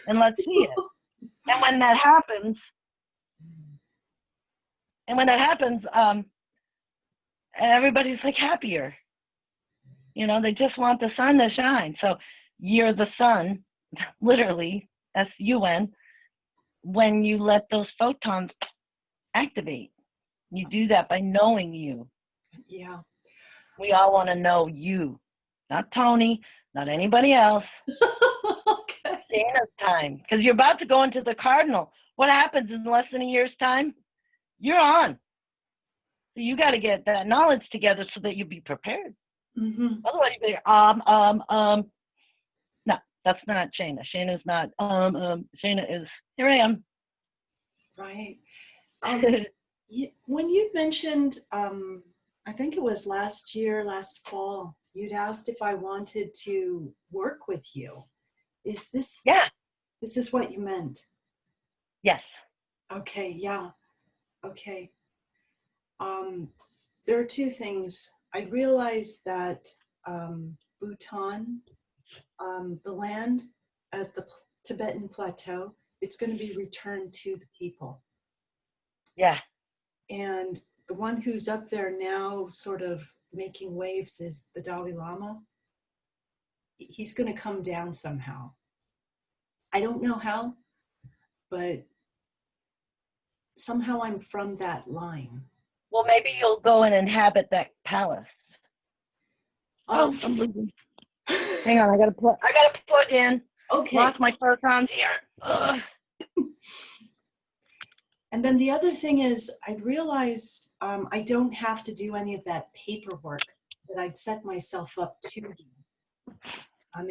and let's see it. And when that happens, everybody's like happier. You know, they just want the sun to shine. So you're the sun, literally, S-U-N, when you let those photons activate. You do that by knowing you. Yeah. We all want to know you, not Tony, not anybody else. Okay. Dana's time, because you're about to go into the cardinal. What happens in less than a year's time? You're on. So you got to get that knowledge together so that you be prepared. Mm-hmm. Otherwise, you'll be no, that's not Shayna. Shayna's not Shayna is, here I am. Right. When you mentioned, I think it was last fall, you'd asked if I wanted to work with you. Is this what you meant? Yes. Okay. Yeah. Okay. There are two things. I realized that Bhutan, the land at the Tibetan plateau, it's going to be returned to the people. Yeah. And the one who's up there now sort of making waves is the Dalai Lama. He's going to come down somehow. I don't know how, but somehow I'm from that line. Well, maybe you'll go and inhabit that palace. I'm losing. Hang on, I gotta put in. Okay. Lost my photons here. Ugh. And then the other thing is, I realized I don't have to do any of that paperwork that I'd set myself up to do.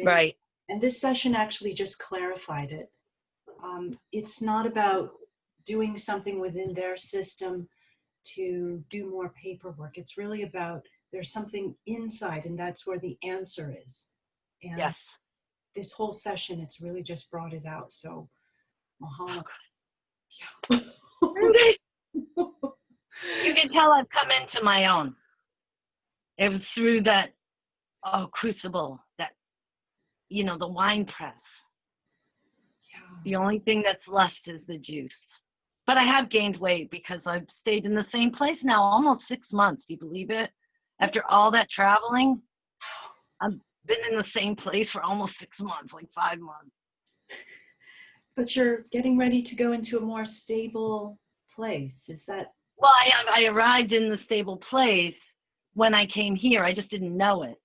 Right. And this session actually just clarified it. It's not about doing something within their system to do more paperwork. It's really about there's something inside, and that's where the answer is. And yes. This whole session, it's really just brought it out. So, mahalo. Yeah. You can tell I've come into my own. It was through that crucible, that, you know, the wine press. Yeah. The only thing that's left is the juice. But I have gained weight because I've stayed in the same place now almost 6 months. Do you believe it? After all that traveling, I've been in the same place for almost 6 months, like 5 months. But you're getting ready to go into a more stable place. Is that? Well, I arrived in the stable place when I came here. I just didn't know it.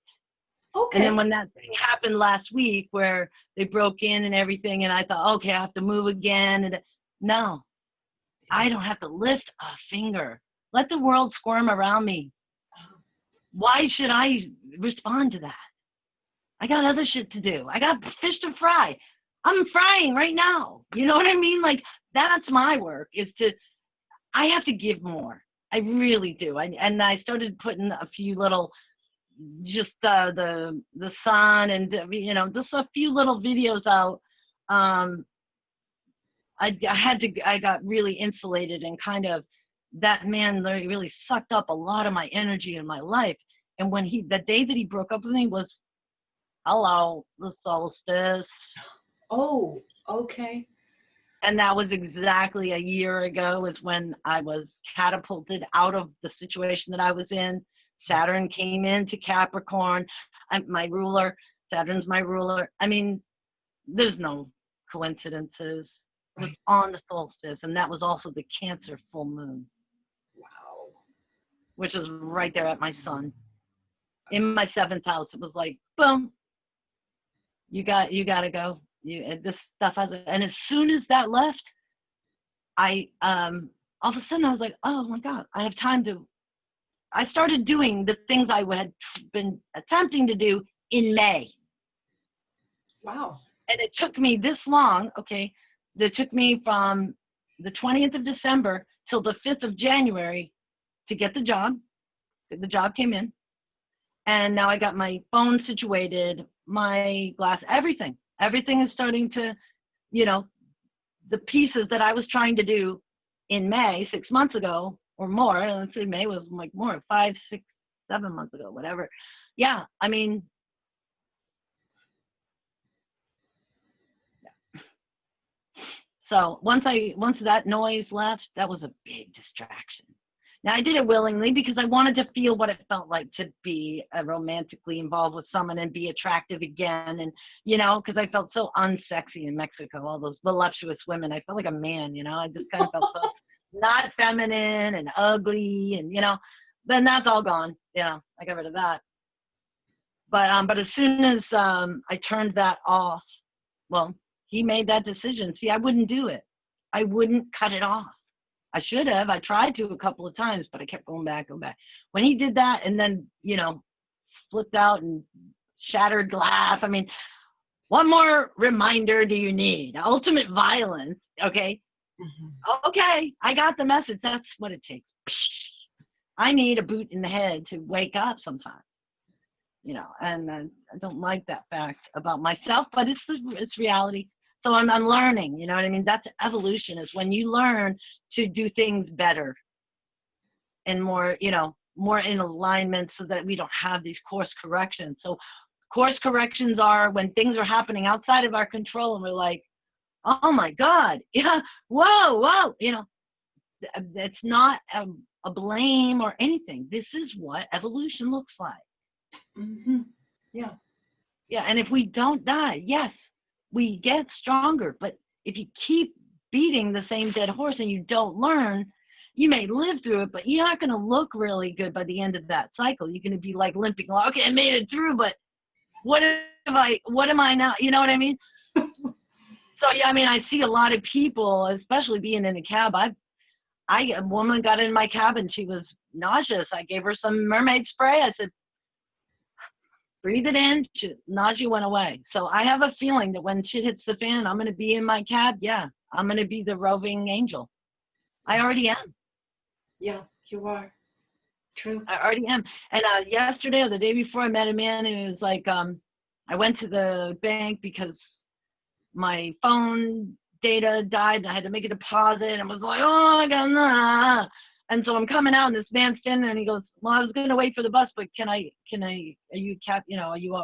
Okay. And then when that thing happened last week where they broke in and everything, and I thought, okay, I have to move again. And no, I don't have to lift a finger. Let the world squirm around me. Why should I respond to that? I got other shit to do. I got fish to fry. I'm frying right now. You know what I mean? Like, that's my work, is to, I have to give more. I really do. And I started putting a few little, just the sun and, you know, just a few little videos out. I got really insulated, and kind of, that man really sucked up a lot of my energy in my life. And when the day that he broke up with me was, hello, the solstice. Oh, okay. And that was exactly a year ago, is when I was catapulted out of the situation that I was in. Saturn came into Capricorn. My ruler, Saturn's my ruler. I mean, there's no coincidences. It was on the solstice, and that was also the Cancer full moon. Wow. Which is right there at my sun. In my 7th house, it was like, boom, you got to go. This stuff has, and as soon as that left, I all of a sudden I was like, oh my God, I have time to. I started doing the things I had been attempting to do in May. Wow. And it took me this long. Okay, it took me from the 20th of December till the 5th of January to get the job. The job came in, and now I got my phone situated, my glass, everything. Everything is starting to, you know, the pieces that I was trying to do in May, 6 months ago or more. Let's say May was like more, 5, 6, 7 months ago, whatever. Yeah, I mean, yeah. So once that noise left, that was a big distraction. Now I did it willingly because I wanted to feel what it felt like to be romantically involved with someone and be attractive again. And, because I felt so unsexy in Mexico, all those voluptuous women. I felt like a man, I just kind of felt so not feminine and ugly and, then that's all gone. I got rid of that. But as soon as I turned that off, well, he made that decision. See, I wouldn't do it. I wouldn't cut it off. I should have. I tried to a couple of times, but I kept going back. When he did that and then, flipped out and shattered glass, I mean, what more reminder do you need? Ultimate violence, okay? Mm-hmm. Okay, I got the message. That's what it takes. I need a boot in the head to wake up sometimes, and I don't like that fact about myself, but it's reality. So I'm learning, you know what I mean? That's evolution, is when you learn to do things better and more, more in alignment so that we don't have these course corrections. So course corrections are when things are happening outside of our control and we're like, oh my God, yeah, whoa, it's not a blame or anything. This is what evolution looks like. Mm-hmm. Yeah. Yeah, and if we don't die, yes, we get stronger. But if you keep beating the same dead horse and you don't learn, you may live through it, but you're not going to look really good by the end of that cycle. You're going to be like limping along. Okay, I made it through, but what am I now? You know what I mean? So yeah, I mean, I see a lot of people, especially being in a cab. A woman got in my cab and she was nauseous. I gave her some mermaid spray. I said, breathe it in. Nausea went away. So I have a feeling that when shit hits the fan, I'm going to be in my cab. Yeah, I'm going to be the roving angel. I already am. Yeah, you are. True. I already am. And yesterday or the day before, I met a man who was like, I went to the bank because my phone data died and I had to make a deposit. And I was like, oh my God, nah. And so I'm coming out and this man's standing there and he goes, well, I was going to wait for the bus, but are you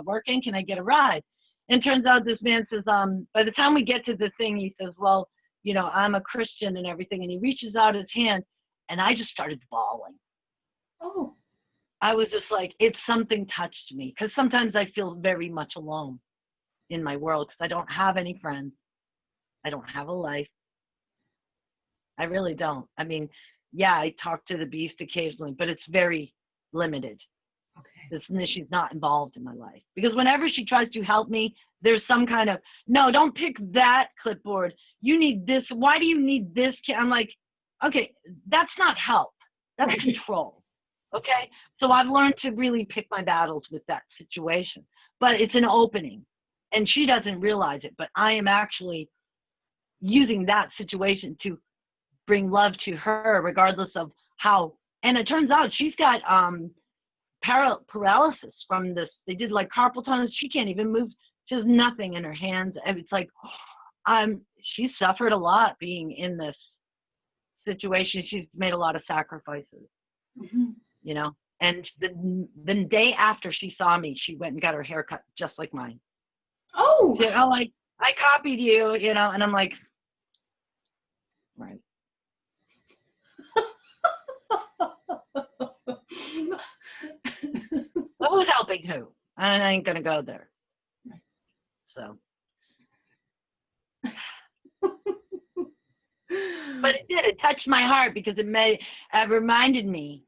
working? Can I get a ride? And it turns out this man says, by the time we get to the thing, he says, well, I'm a Christian and everything. And he reaches out his hand and I just started bawling. Oh. I was just like, something touched me, because sometimes I feel very much alone in my world because I don't have any friends. I don't have a life. I really don't. I mean, yeah, I talk to the beast occasionally, but it's very limited. Okay. She's not involved in my life, because whenever she tries to help me, there's some kind of, no, don't pick that clipboard. You need this. Why do you need this? I'm like, okay, that's not help. That's control. Okay. So I've learned to really pick my battles with that situation, but it's an opening and she doesn't realize it, but I am actually using that situation to bring love to her regardless of how. And it turns out she's got paralysis from this. They did like carpal tunnel. She can't even move. She has nothing in her hands. And it's like, she suffered a lot being in this situation. She's made a lot of sacrifices. Mm-hmm. And the day after she saw me, she went and got her hair cut just like mine. Oh, she, like, I copied you, and I'm like, right. Who's helping who? I ain't gonna go there. So, but it did. It touched my heart because it reminded me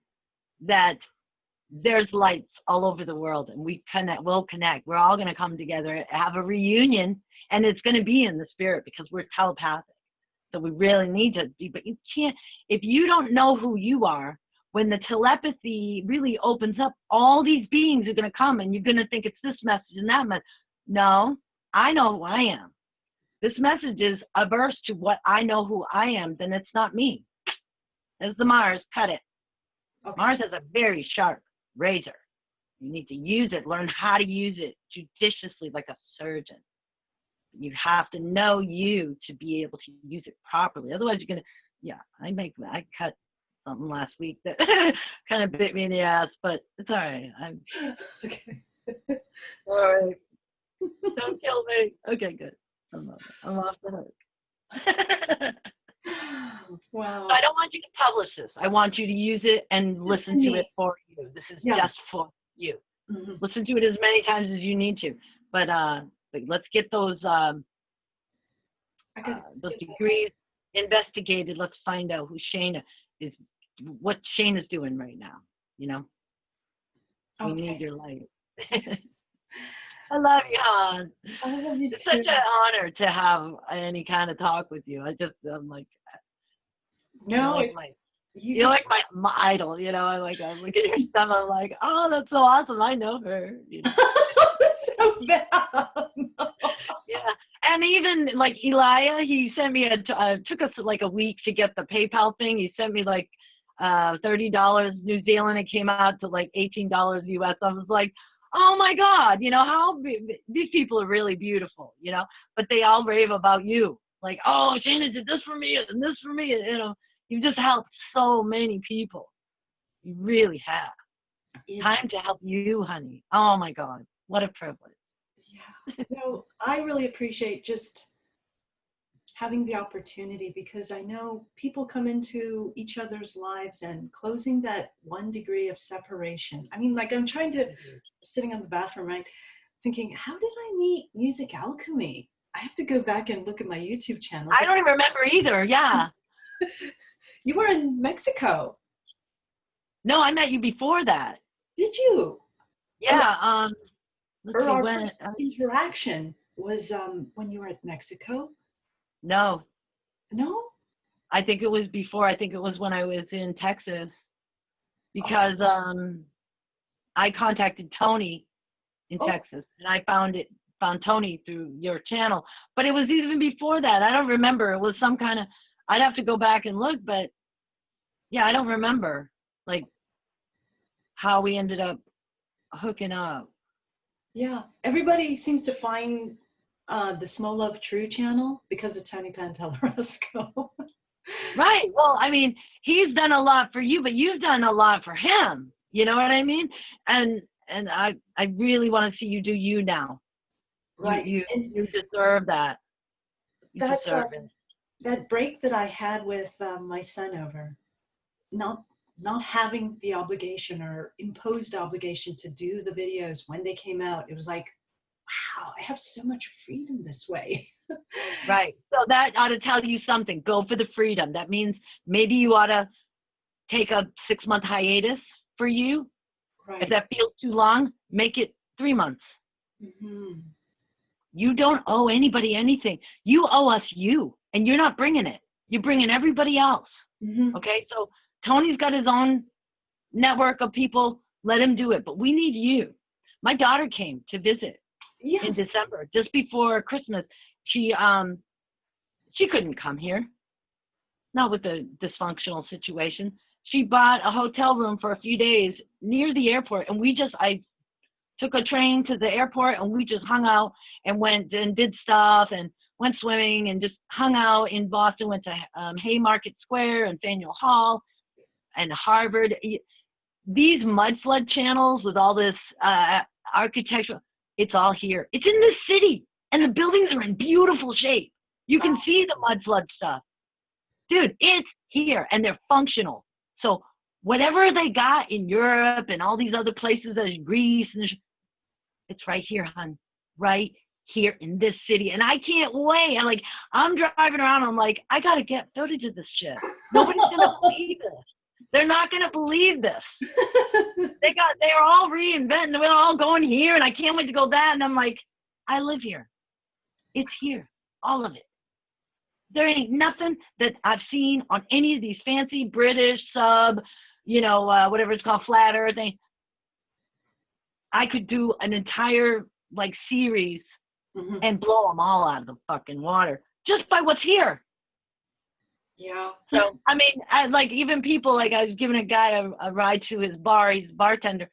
that there's lights all over the world, and we'll connect. We're all going to come together, have a reunion, and it's going to be in the spirit because we're telepathic. So we really need to be, but you can't, if you don't know who you are, when the telepathy really opens up, all these beings are going to come and you're going to think it's this message and that message. No, I know who I am. This message is averse to what I know who I am, then it's not me. There's the Mars, cut it. Okay. Mars has a very sharp razor. You need to use it, learn how to use it judiciously like a surgeon. You have to know you to be able to use it properly. Otherwise you're gonna, I cut something last week that kind of bit me in the ass, but it's all right. Okay. All right. Don't kill me. Okay, good. I'm off the hook. Wow. I don't want you to publish this. I want you to use it and This is for listen to it me. for you. This is Yeah. just for you. Mhm. Listen to it as many times as you need to. But let's get those I gotta get that. degrees investigated. Let's find out who Shayna is, what Shayna's doing right now. You know, we need Okay. your light. I love you, hon. I love you It's such too. an honor to have any kind of talk with you. I'm like, you're No, like it's you you're can. like my idol. You know, I look at your stuff. I'm like, oh, that's so awesome. I know her. You know. So bad. Yeah, and even like Elia, he sent me took us like a week to get the PayPal thing. He sent me like $30 New Zealand. It came out to like $18 US. I was like, oh my God, you know these people are really beautiful, you know, but they all rave about you. Like, oh, Shayna did this for me and this for me. You know, you've just helped so many people. You really have. It's Time to help you, honey. Oh my God, what a privilege. yeah. No, I really appreciate just having the opportunity because I know people come into each other's lives and closing that 1 degree of separation. I mean, like I'm trying to sitting on the bathroom, right? Thinking, how did I meet Music Alchemy? I have to go back and look at my YouTube channel I don't even remember either. Yeah. you were in Mexico. No, I met you before that. Did you? Or, Yeah. Let's or see our when. first interaction was when you were at Mexico? No, No? I think it was before. I think it was when I was in Texas Okay. because I contacted Tony in Oh, Texas and I found Tony through your channel. But it was even before that. I don't remember. It was some kind of. I'd have to go back and look, but yeah, I don't remember like how we ended up hooking up. yeah. Everybody seems to find the Small Love True channel because of Tony Pantalleresco. Right. Well, I mean, he's done a lot for you, but you've done a lot for him. You know what I mean? And I really want to see you do you now. You Right. you And you deserve that. You that deserve it. that break that I had with my son over not not having the obligation or imposed obligation to do the videos when they came out, it was like, wow, I have so much freedom this way. Right. So that ought to tell you something. Go for the freedom. That means maybe you ought to take a 6-month hiatus for you. If Right. that feels too long, make it 3 months. Mm-hmm. You don't owe anybody anything. You owe us you, and you're not bringing it. You're bringing everybody else. Mm-hmm. Okay. So Tony's got his own network of people. Let him do it. But we need you. My daughter came to visit in Yes. December, just before Christmas. She couldn't come here, not with the dysfunctional situation. She bought a hotel room for a few days near the airport, and I took a train to the airport, and we just hung out and went and did stuff and went swimming and just hung out in Boston. Went to Haymarket Square and Faneuil Hall and Harvard. These mud flood channels with all this architecture, it's all here. It's in this city, and the buildings are in beautiful shape. You can see the mud flood stuff. Dude, it's here, and they're functional. So whatever they got in Europe and all these other places, Greece, and it's right here, hon. Right here in this city. And I can't wait. I'm driving around. I'm like, I got to get footage of this shit. Nobody's going to believe this. They're not going to believe this. They're all reinventing. We're all going here, and I can't wait to go that. And I'm like, I live here. It's here. All of it. There ain't nothing that I've seen on any of these fancy British whatever it's called, flat earth thing. I could do an entire series Mm-hmm. and blow them all out of the fucking water just by what's here. Yeah. So, I mean, even people, I was giving a guy a ride to his bar. He's a bartender.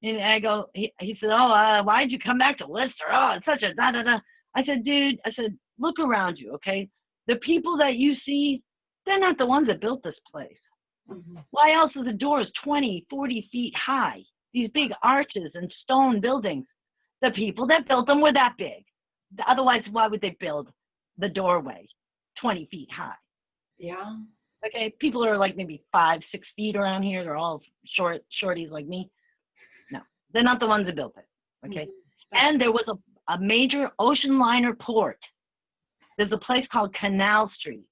And I go, he said, oh, why'd you come back to Lister? Oh, it's such a da-da-da. I said, dude, look around you, okay? The people that you see, they're not the ones that built this place. Mm-hmm. Why else are the doors 20, 40 feet high? These big arches and stone buildings. The people that built them were that big. Otherwise, why would they build the doorway 20 feet high. Yeah. Okay, people are like maybe 5, 6 feet around here. They're all shorties like me. No, they're not the ones that built it. Okay, and there was a major ocean liner port. There's a place called Canal Street,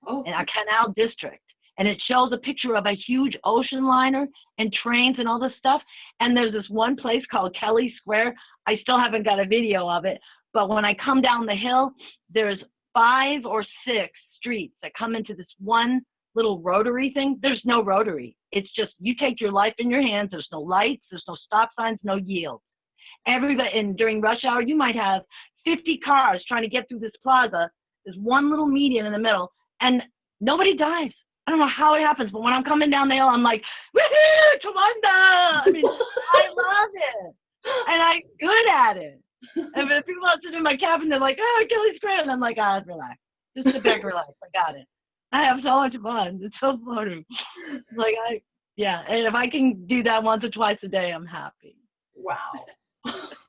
in a canal district, and it shows a picture of a huge ocean liner and trains and all this stuff. And there's this one place called Kelly Square. I still haven't got a video of it, but when I come down the hill, there's 5 or 6 streets that come into this one little rotary thing. There's no rotary. It's just you take your life in your hands. There's no lights. There's no stop signs. No yield. Everybody, and during rush hour, you might have 50 cars trying to get through this plaza. There's one little median in the middle, and nobody dies. I don't know how it happens, but when I'm coming down the hill, I'm like, woohoo, Tawanda! I mean, I love it, and I'm good at it. And if people are sitting in my cabin, they're like, oh, Kelly's great, and I'm like, ah, relax. Just sit back and relax. I got it. I have so much fun. It's so funny. Like, and if I can do that once or twice a day, I'm happy. Wow.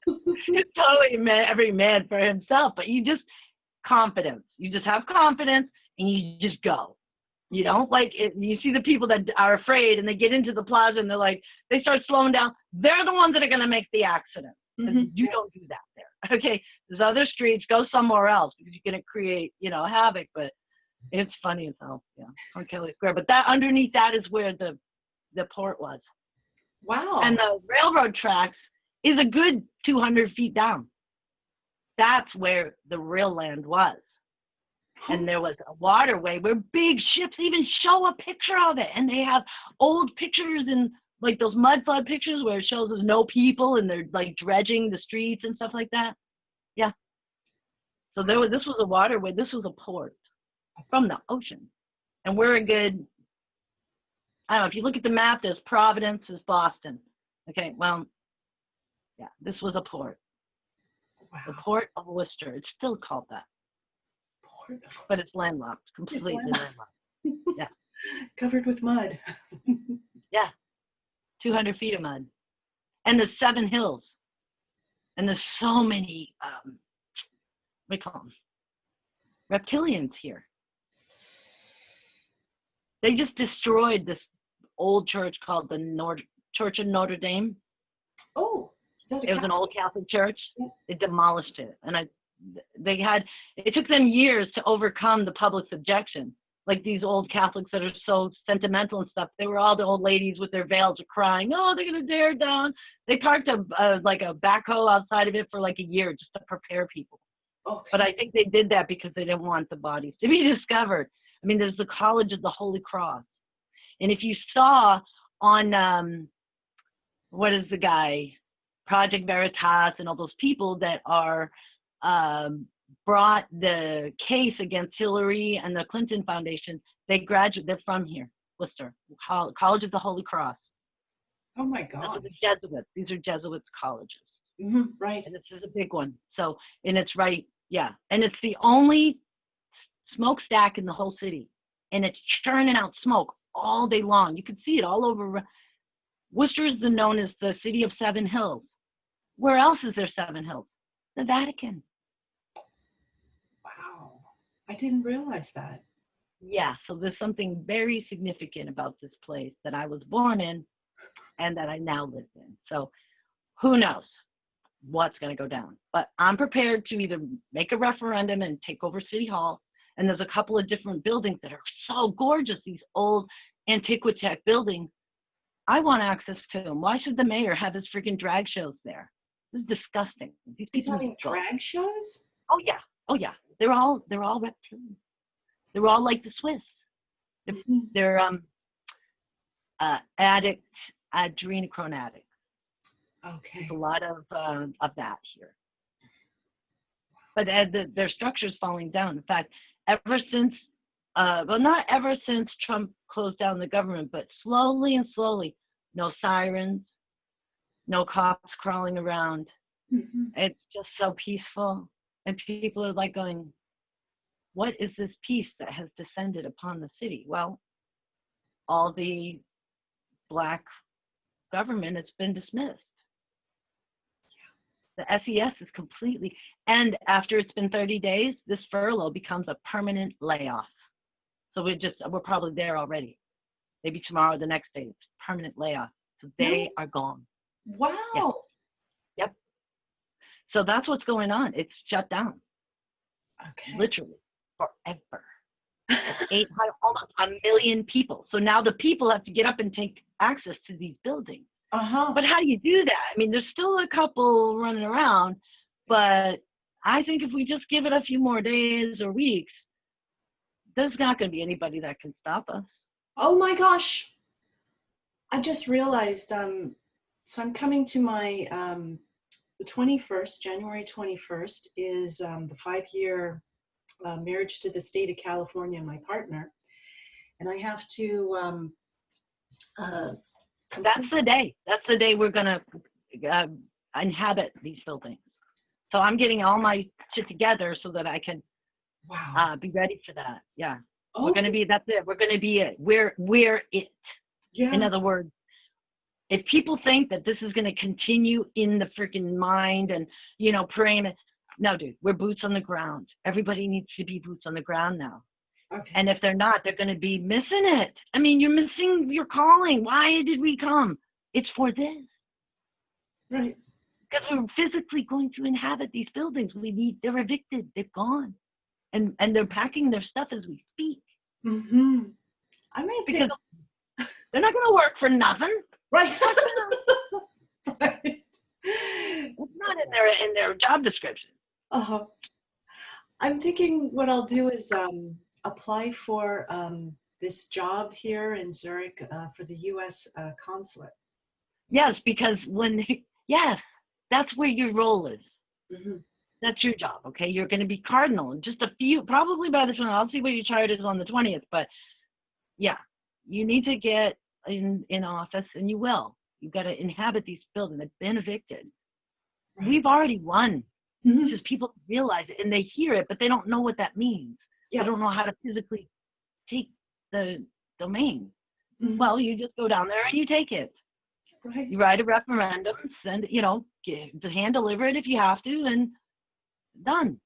It's totally every man for himself, but you just confidence. You just have confidence and you just go. You know, like you see the people that are afraid and they get into the plaza and they're like, they start slowing down. They're the ones that are going to make the accident. You don't do that there. Okay, there's other streets. Go somewhere else because you're going to create, havoc. But it's funny as hell. Yeah, on Kelly Square. But that underneath that is where the port was. Wow. And the railroad tracks is a good 200 feet down. That's where the real land was. And there was a waterway where big ships even show a picture of it. And they have old pictures and like those mud flood pictures where it shows there's no people and they're like dredging the streets and stuff like that. Yeah. So this was a waterway. This was a port from the ocean. And we're a good, I don't know, if you look at the map, there's Providence, there's Boston. Okay, well, yeah, this was a port. Wow. The Port of Worcester. It's still called that. But it's landlocked, completely landlocked. Yeah. Covered with mud. Yeah. 200 feet of mud. And there's 7 hills. And there's so many, what do you call them? Reptilians here. They just destroyed this old church called the Church of Notre Dame. Oh, it was an old Catholic church. Yeah. They demolished it. And it took them years to overcome the public's objection. Like these old Catholics that are so sentimental and stuff, they were all the old ladies with their veils are crying, oh, they're going to tear it down. They parked a backhoe outside of it for like a year just to prepare people. Okay. But I think they did that because they didn't want the bodies to be discovered. I mean, there's the College of the Holy Cross. And if you saw on, what is the guy, Project Veritas and all those people that are brought the case against Hillary and the Clinton Foundation, they're from here, Worcester, College of the Holy Cross. Oh my God. The Jesuits. These are Jesuits colleges. Right. And this is a big one. So, and it's right, yeah. And it's the only smokestack in the whole city. And it's churning out smoke all day long. You can see it all over. Worcester is known as the city of 7 hills. Where else is there 7 hills? The Vatican. Wow. I didn't realize that. Yeah, so there's something very significant about this place that I was born in and that I now live in. So who knows what's going to go down. But I'm prepared to either make a referendum and take over City Hall. And there's a couple of different buildings that are so gorgeous, these old Antiquitech buildings. I want access to them. Why should the mayor have his freaking drag shows there? This is disgusting. He's having drag shows? Oh yeah. Oh yeah. They're all reptilians. They're all like the Swiss. They're adrenochrome addicts. Okay. There's a lot of that here. But their structure's falling down. In fact, ever since, not ever since Trump closed down the government, but slowly and slowly, no sirens, no cops crawling around. It's just so peaceful. And people are like going, what is this peace that has descended upon the city? Well, all the Black government has been dismissed. The SES is completely, and after it's been 30 days, this furlough becomes a permanent layoff. So we're probably there already. Maybe tomorrow, the next day, it's permanent layoff. So they No. are gone. Yeah. Wow. Yep. So that's what's going on. It's shut down, Okay. literally, forever. That's 800, almost a million people. So now the people have to get up and take access to these buildings. Uh-huh. But how do you do that? I mean, there's still a couple running around, but I think if we just give it a few more days or weeks, there's not going to be anybody that can stop us. Oh my gosh. I just realized, so I'm coming to my, the 21st, January 21st is the 5-year marriage to the state of California, my partner. And I have to uh, That's complete. the day. That's the day we're going to inhabit these buildings. So I'm getting all my shit together so that I can Wow. be ready for that. Yeah. We're Oh, going to be, that's it. We're going to be it. We're it. In yeah. other words, if people think that this is going to continue in the freaking mind and, you know, praying, no, dude, we're boots on the ground. Everybody needs to be boots on the ground now. Okay. And if they're not, they're going to be missing it. I mean, you're missing your calling. Why did we come? It's for this. Right. Because we're physically going to inhabit these buildings. They're evicted. They're gone. And they're packing their stuff as we speak. Mm-hmm. I may take Because they're not going to work for nothing. right. Fuck them. Right. It's not in their job description. Uh-huh. I'm thinking what I'll do is apply for this job here in Zurich for the U.S. Consulate. Yes, because yes, that's where your role is. Mm-hmm. That's your job, okay? You're going to be cardinal in just a few, probably by the time, I'll see what your chart is on the 20th, but yeah, you need to get in office, and you will. You've got to inhabit these buildings. They've been evicted. Right. We've already won. Mm-hmm. It's just people realize it, and they hear it, but they don't know what that means. Yeah. They don't know how to physically take the domain. Mm-hmm. Well, you just go down there and you take it. Right. You write a referendum, send, you know, hand deliver it if you have to, and done.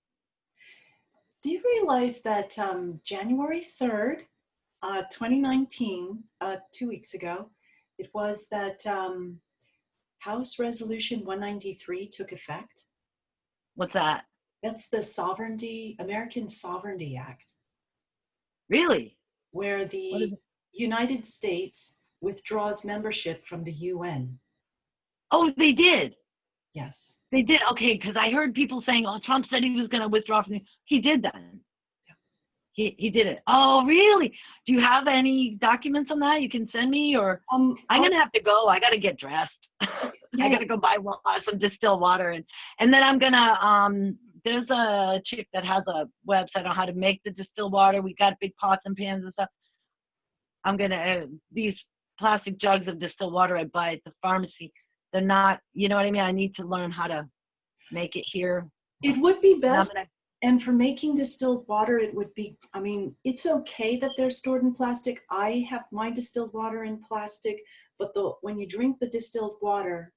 Do you realize that January 3rd, 2019, 2 weeks ago, it was that House Resolution 193 took effect? What's that? That's the American Sovereignty Act, Really? where What is the it? United States withdraws membership from the UN. Oh, they did. Yes. They did. Okay, because I heard people saying, "Oh, Trump said he was going to withdraw from the." He did that. He did it. Oh, really? Do you have any documents on that you can send me, or I'm I'll, gonna have to go. I gotta get dressed. yeah, I yeah. gotta go buy some distilled water, and then I'm gonna there's a chick that has a website on how to make the distilled water. We got big pots and pans and stuff. I'm gonna these plastic jugs of distilled water I buy at the pharmacy. They're not, you know what I mean? I need to learn how to make it here. It would be And I'm best. gonna, And for making distilled water, it would be, I mean, it's okay that they're stored in plastic. I have my distilled water in plastic, but when you drink the distilled water,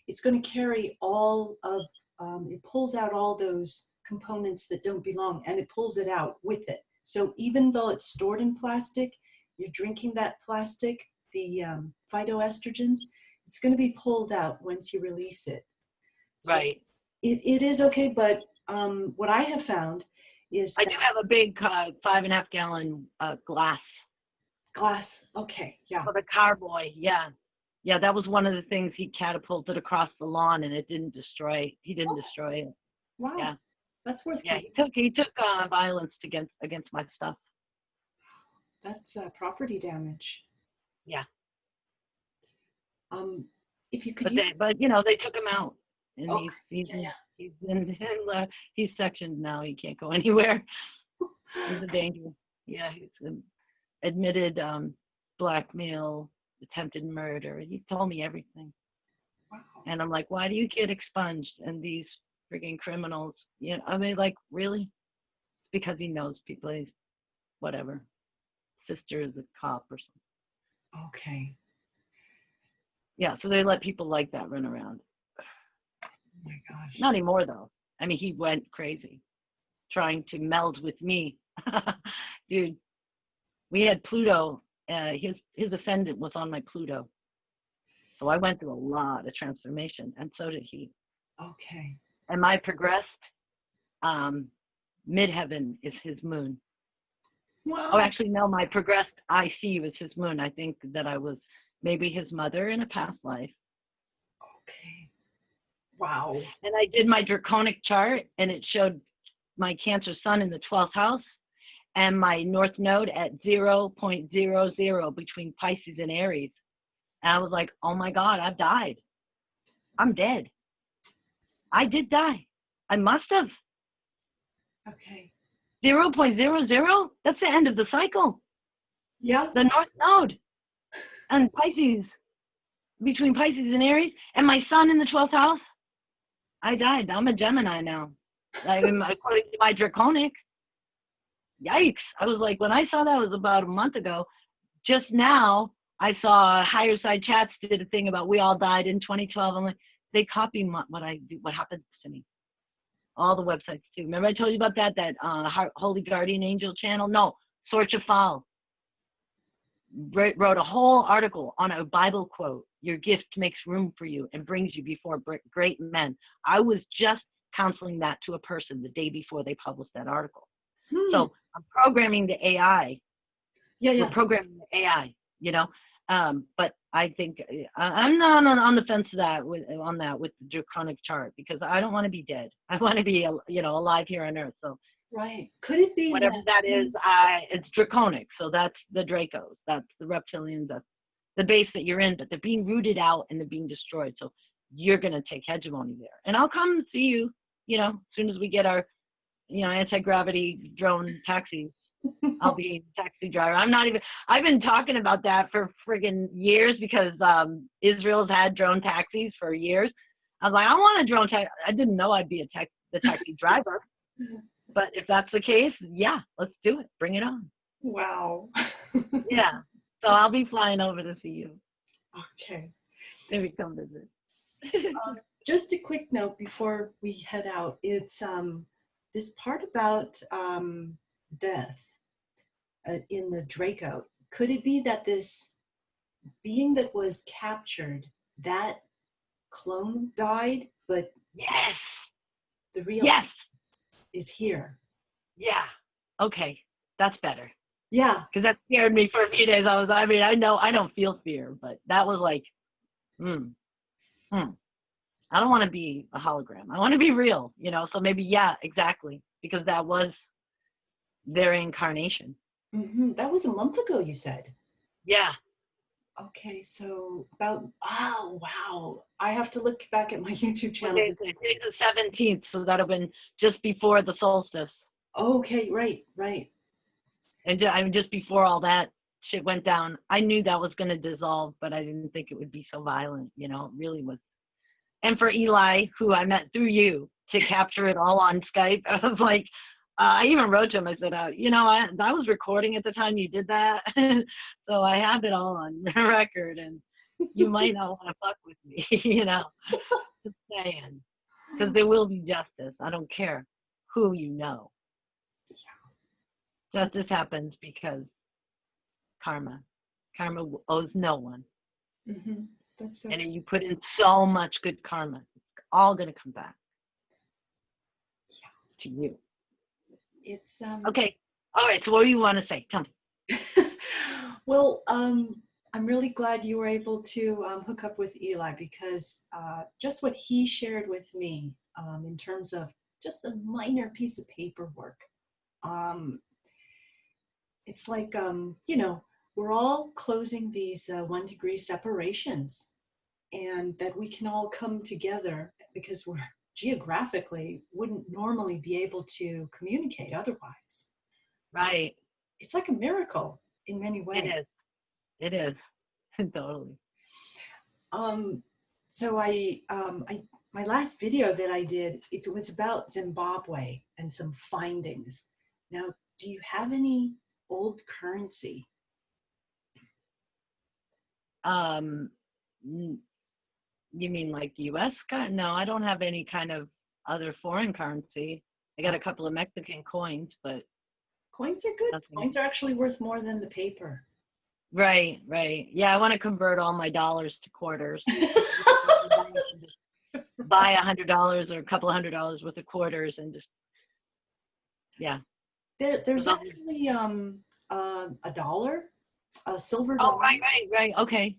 it's going to carry it pulls out all those components that don't belong, and it pulls it out with it. So even though it's stored in plastic, you're drinking that plastic, the phytoestrogens, it's going to be pulled out once you release it. So right. it is okay, but what I have found is I that do have a big 5.5 gallon glass glass, okay, yeah. for the carboy. Yeah. Yeah, that was one of the things he catapulted across the lawn, and it didn't destroy. He didn't Oh, destroy it. wow, Yeah. that's worth Yeah, keeping. he took violence against my stuff. That's property damage. Yeah. Um, if you could But use, you know, they took him out, and okay, yeah, he's sectioned now. He can't go anywhere. He's yeah. a danger. Yeah, he's an admitted blackmail, attempted murder. He told me everything. Wow. And I'm like, why do you get expunged? And these freaking criminals, you know, I mean, like, really? Because he knows people, he's whatever. Sister is a cop or something. Okay. Yeah, so they let people like that run around. Oh my Not gosh. anymore though. I mean, he went crazy trying to meld with me. Dude, we had Pluto. His ascendant was on my Pluto. So I went through a lot of transformation, and so did he. Okay. And my progressed um, midheaven is his moon. Oh, Wow. actually, no, my progressed IC was his moon. I think that I was maybe his mother in a past life. Okay. Wow. And I did my draconic chart, and it showed my Cancer sun in the 12th house and my North Node at 0.00 between Pisces and Aries. And I was like, oh my God, I've died. I'm dead. I did die. I must have. Okay. 0.00? That's the end of the cycle. Yeah. The North Node and Pisces, between Pisces and Aries, and my sun in the 12th house. I died. I'm a Gemini now. According to my draconic. Yikes. I was like, when I saw that was about a month ago, just now I saw Higher Side Chats did a thing about we all died in 2012. I'm like, they copy what I do, what happens to me. All the websites too. Remember I told you about that Holy Guardian Angel channel? No, Sorcha Fall wrote a whole article on a Bible quote. Your gift makes room for you and brings you before great men. I was just counseling that to a person the day before they published that article. Hmm. So I'm programming the AI. Yeah, We're yeah. programming the AI, you know. But I think I'm not on the fence of that with the draconic chart, because I don't want to be dead. I want to be, alive here on Earth. So Right. Could it be whatever that? that is, it's draconic. So that's the Dracos. That's the reptilians. That's the base that you're in. But they're being rooted out and they're being destroyed. So you're going to take hegemony there. And I'll come see you, as soon as we get our, anti-gravity drone taxis. I'll be a taxi driver. I've been talking about that for friggin' years, because Israel's had drone taxis for years. I was like, I want a drone taxi. I didn't know I'd be the taxi driver. But if that's the case, yeah, let's do it. Bring it on. Wow. Yeah. So I'll be flying over to see you. Okay. Maybe come visit. Just a quick note before we head out. It's this part about death in the Draco. Could it be that this being that was captured, that clone died, but Yes. the real Yes. is here? Yeah. Okay. That's better. Yeah. Because that scared me for a few days. I know I don't feel fear, but that was like, I don't want to be a hologram. I want to be real, so maybe, yeah, exactly. Because that was their incarnation. That was a month ago, you said. Yeah. Okay, so oh, wow. I have to look back at my YouTube What channel. day is it? Today's the 17th, so that'll have been just before the solstice. Okay, right, right. And just before all that shit went down, I knew that was going to dissolve, but I didn't think it would be so violent, it really was. And for Eli, who I met through you, to capture it all on Skype, I was like, I even wrote to him. I said, I was recording at the time you did that, so I have it all on record, and you might not want to fuck with me, just saying, because there will be justice. I don't care who you know. Justice happens because karma owes no one. That's so And true. you put in so much good karma, it's all going to come back to you. It's Okay. All right. So what do you want to say? Tell me. well, I'm really glad you were able to hook up with Eli, because just what he shared with me in terms of just a minor piece of paperwork, it's like, we're all closing these 1 degree separations, and that we can all come together because we're geographically wouldn't normally be able to communicate otherwise. Right. It's like a miracle in many It ways. is. It is. Totally. So my last video that I did, it was about Zimbabwe and some findings. Now, do you have any old currency? Um, You mean like the US? No, I don't have any kind of other foreign currency. I got a couple of Mexican coins, but Coins are good. nothing. Coins are actually worth more than the paper. Right, right. Yeah, I want to convert all my dollars to quarters. Buy $100 or a couple $100 worth of quarters and just, yeah. There's 'Cause I'll- actually a dollar, a silver oh, dollar. right. Okay.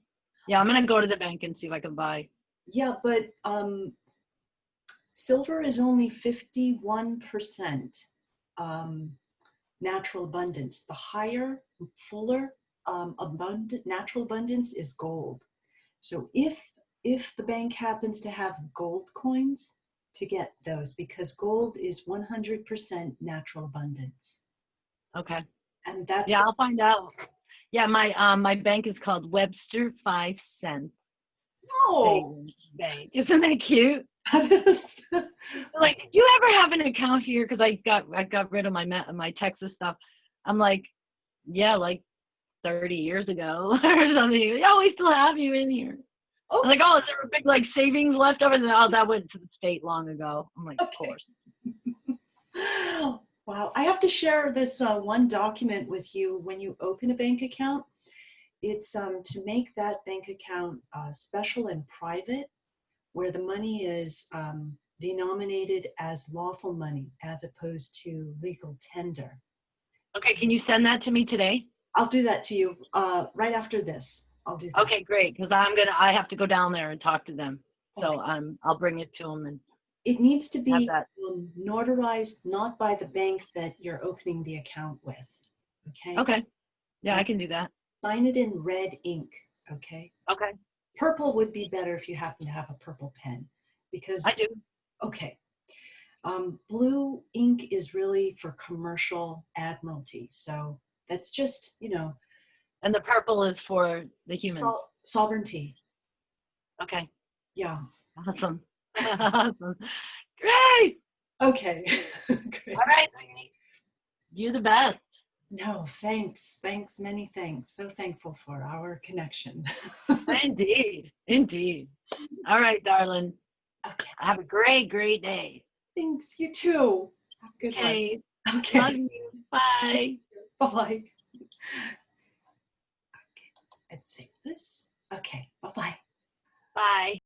Yeah, I'm gonna go to the bank and see if I can buy. Yeah, but silver is only 51% natural abundance. The higher, fuller abundant natural abundance is gold. So if the bank happens to have gold coins, to get those, because gold is 100% natural abundance. Okay. And that's Yeah, what, I'll find out. Yeah, my bank is called Webster 5 Cent no, Savings Bank. Isn't that cute? that is, Like, did you ever have an account here? Because I got rid of my Texas stuff. I'm like, yeah, like 30 years ago or something. Yeah, we still have you in here. oh, I'm like, oh, is there a big like savings left over? Oh, that went to the state long ago. I'm like, of okay. course. Wow, I have to share this one document with you when you open a bank account. It's to make that bank account special and private, where the money is denominated as lawful money as opposed to legal tender. Okay, can you send that to me today? I'll do that to you right after this. I'll do that. Okay, great. Because I have to go down there and talk to them. So Okay. I'll bring it to them and It needs to have be that. notarized, not by the bank that you're opening the account with. Okay. Okay. Yeah, I And can do that. sign it in red ink. Okay. Okay. Purple would be better if you happen to have a purple pen, because, I do. okay, blue ink is really for commercial admiralty. So that's just, And the purple is for the humans. sovereignty. Okay. Yeah. Awesome. Awesome. Great. Okay. Great. All right. Lainey. You're the best. No, thanks. Thanks. Many thanks. So thankful for our connection. Indeed. Indeed. All right, darling. Okay. Have a great, great day. Thanks. You too. Have a good one. Okay. Love Okay. you. Bye. Bye-bye. Okay. Let's save this. Okay. Bye-bye. Bye.